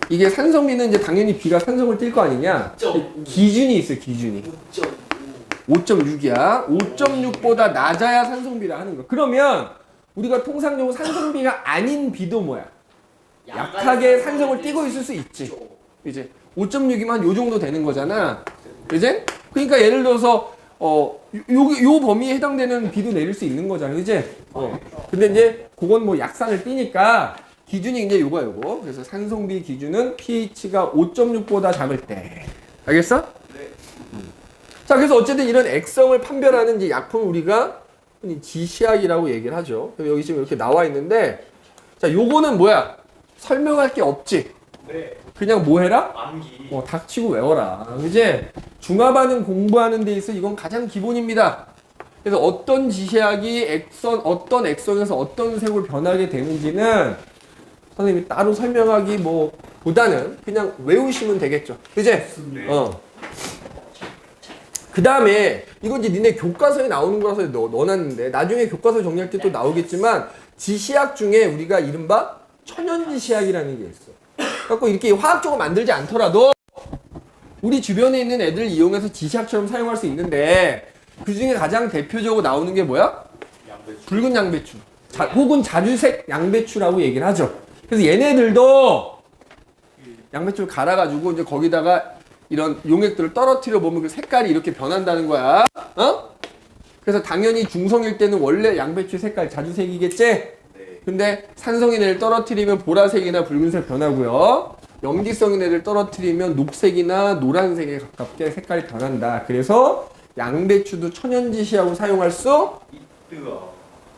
이게 산성비는 이제 당연히 비가 산성을 띨 거 아니냐? 기준이 있어, 기준이. 5.6이야. 5.6보다 낮아야 산성비라 하는 거. 그러면 우리가 통상적으로 산성비가 아닌 비도 뭐야? 약하게 산성을 띠고 있을 수 있지. 이제 5.6이면 요 정도 되는 거잖아. 이제 그러니까 예를 들어서 요 범위에 해당되는 비도 내릴 수 있는 거잖아. 이제 근데 이제 그건 뭐 약산을 띠니까 기준이 이제 요거. 그래서 산성비 기준은 pH가 5.6보다 작을 때. 알겠어? 네. 자, 그래서 어쨌든 이런 액성을 판별하는 이제 약품을 우리가 흔히 지시약이라고 얘기를 하죠. 여기 지금 이렇게 나와 있는데, 자, 요거는 뭐야? 설명할 게 없지. 네. 그냥 뭐 해라? 암기. 닥치고 외워라. 이제 중화반응 공부하는 데 있어 이건 가장 기본입니다. 그래서 어떤 지시약이 어떤 액성에서 어떤 색으로 변하게 되는지는 선생님이 따로 설명하기 보다는 그냥 외우시면 되겠죠. 그제? 네. 그 다음에 이건 이제 니네 교과서에 나오는 거라서 넣어놨는데 나중에 교과서 정리할 때 또 나오겠지만 지시약 중에 우리가 이른바 천연지시약이라는 게 있어. 그래서 이렇게 화학적으로 만들지 않더라도 우리 주변에 있는 애들 이용해서 지시약처럼 사용할 수 있는데 그 중에 가장 대표적으로 나오는 게 뭐야? 양배추. 붉은 양배추. 혹은 자주색 양배추라고 얘기를 하죠. 그래서 얘네들도 양배추를 갈아가지고 이제 거기다가 이런 용액들을 떨어뜨려 보면 그 색깔이 이렇게 변한다는 거야. 그래서 당연히 중성일 때는 원래 양배추 색깔 자주색이겠지? 네. 근데 산성인 애를 떨어뜨리면 보라색이나 붉은색 변하고요. 염기성인 애를 떨어뜨리면 녹색이나 노란색에 가깝게 색깔이 변한다. 그래서 양배추도 천연지시하고 사용할 수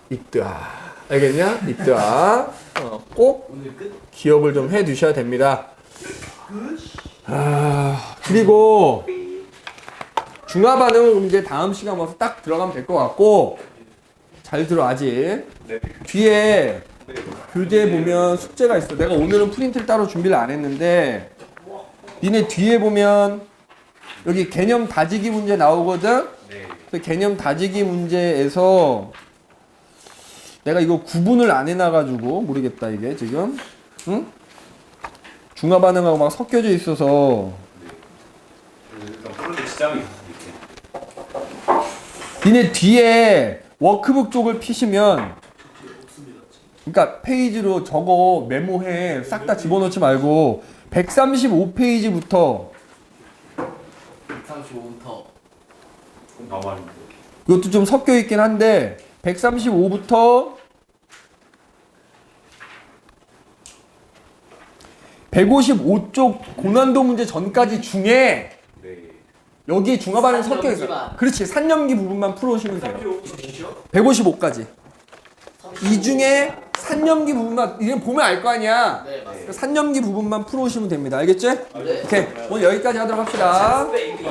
있다. 알겠냐? 있다. 꼭 오늘 끝. 기억을 좀 해 두셔야 됩니다. 그리고 중화반응은 이제 다음 시간 와서 딱 들어가면 될 것 같고 잘 들어 아직. 네. 뒤에 네. 교재에 보면 숙제가 있어. 내가 오늘은 프린트를 따로 준비를 안 했는데 니네 뒤에 보면 여기 개념 다지기 문제 나오거든. 네. 그 개념 다지기 문제에서 내가 이거 구분을 안 해놔가지고 모르겠다 이게 지금. 응? 중화 반응하고 막 섞여져 있어서 일단 프로젝트 지장이 이렇게. 니네 뒤에 워크북 쪽을 피시면 그러니까 페이지로 적어 메모해 싹 다 집어넣지 말고 135페이지부터 135부터 나만. 이것도 좀 섞여 있긴 한데 135부터 155쪽 고난도 문제 전까지 중에 네. 여기 중화반응 섞여 있어. 산염기만. 그렇지. 산염기 부분만 풀어오시면 돼요. 155까지. 이 중에 산염기 부분만 이건 보면 알 거 아니야. 네 맞습니다. 산염기 부분만 풀어오시면 됩니다. 알겠지? 네. 오케이. 오늘 여기까지 하도록 합시다. 베이비.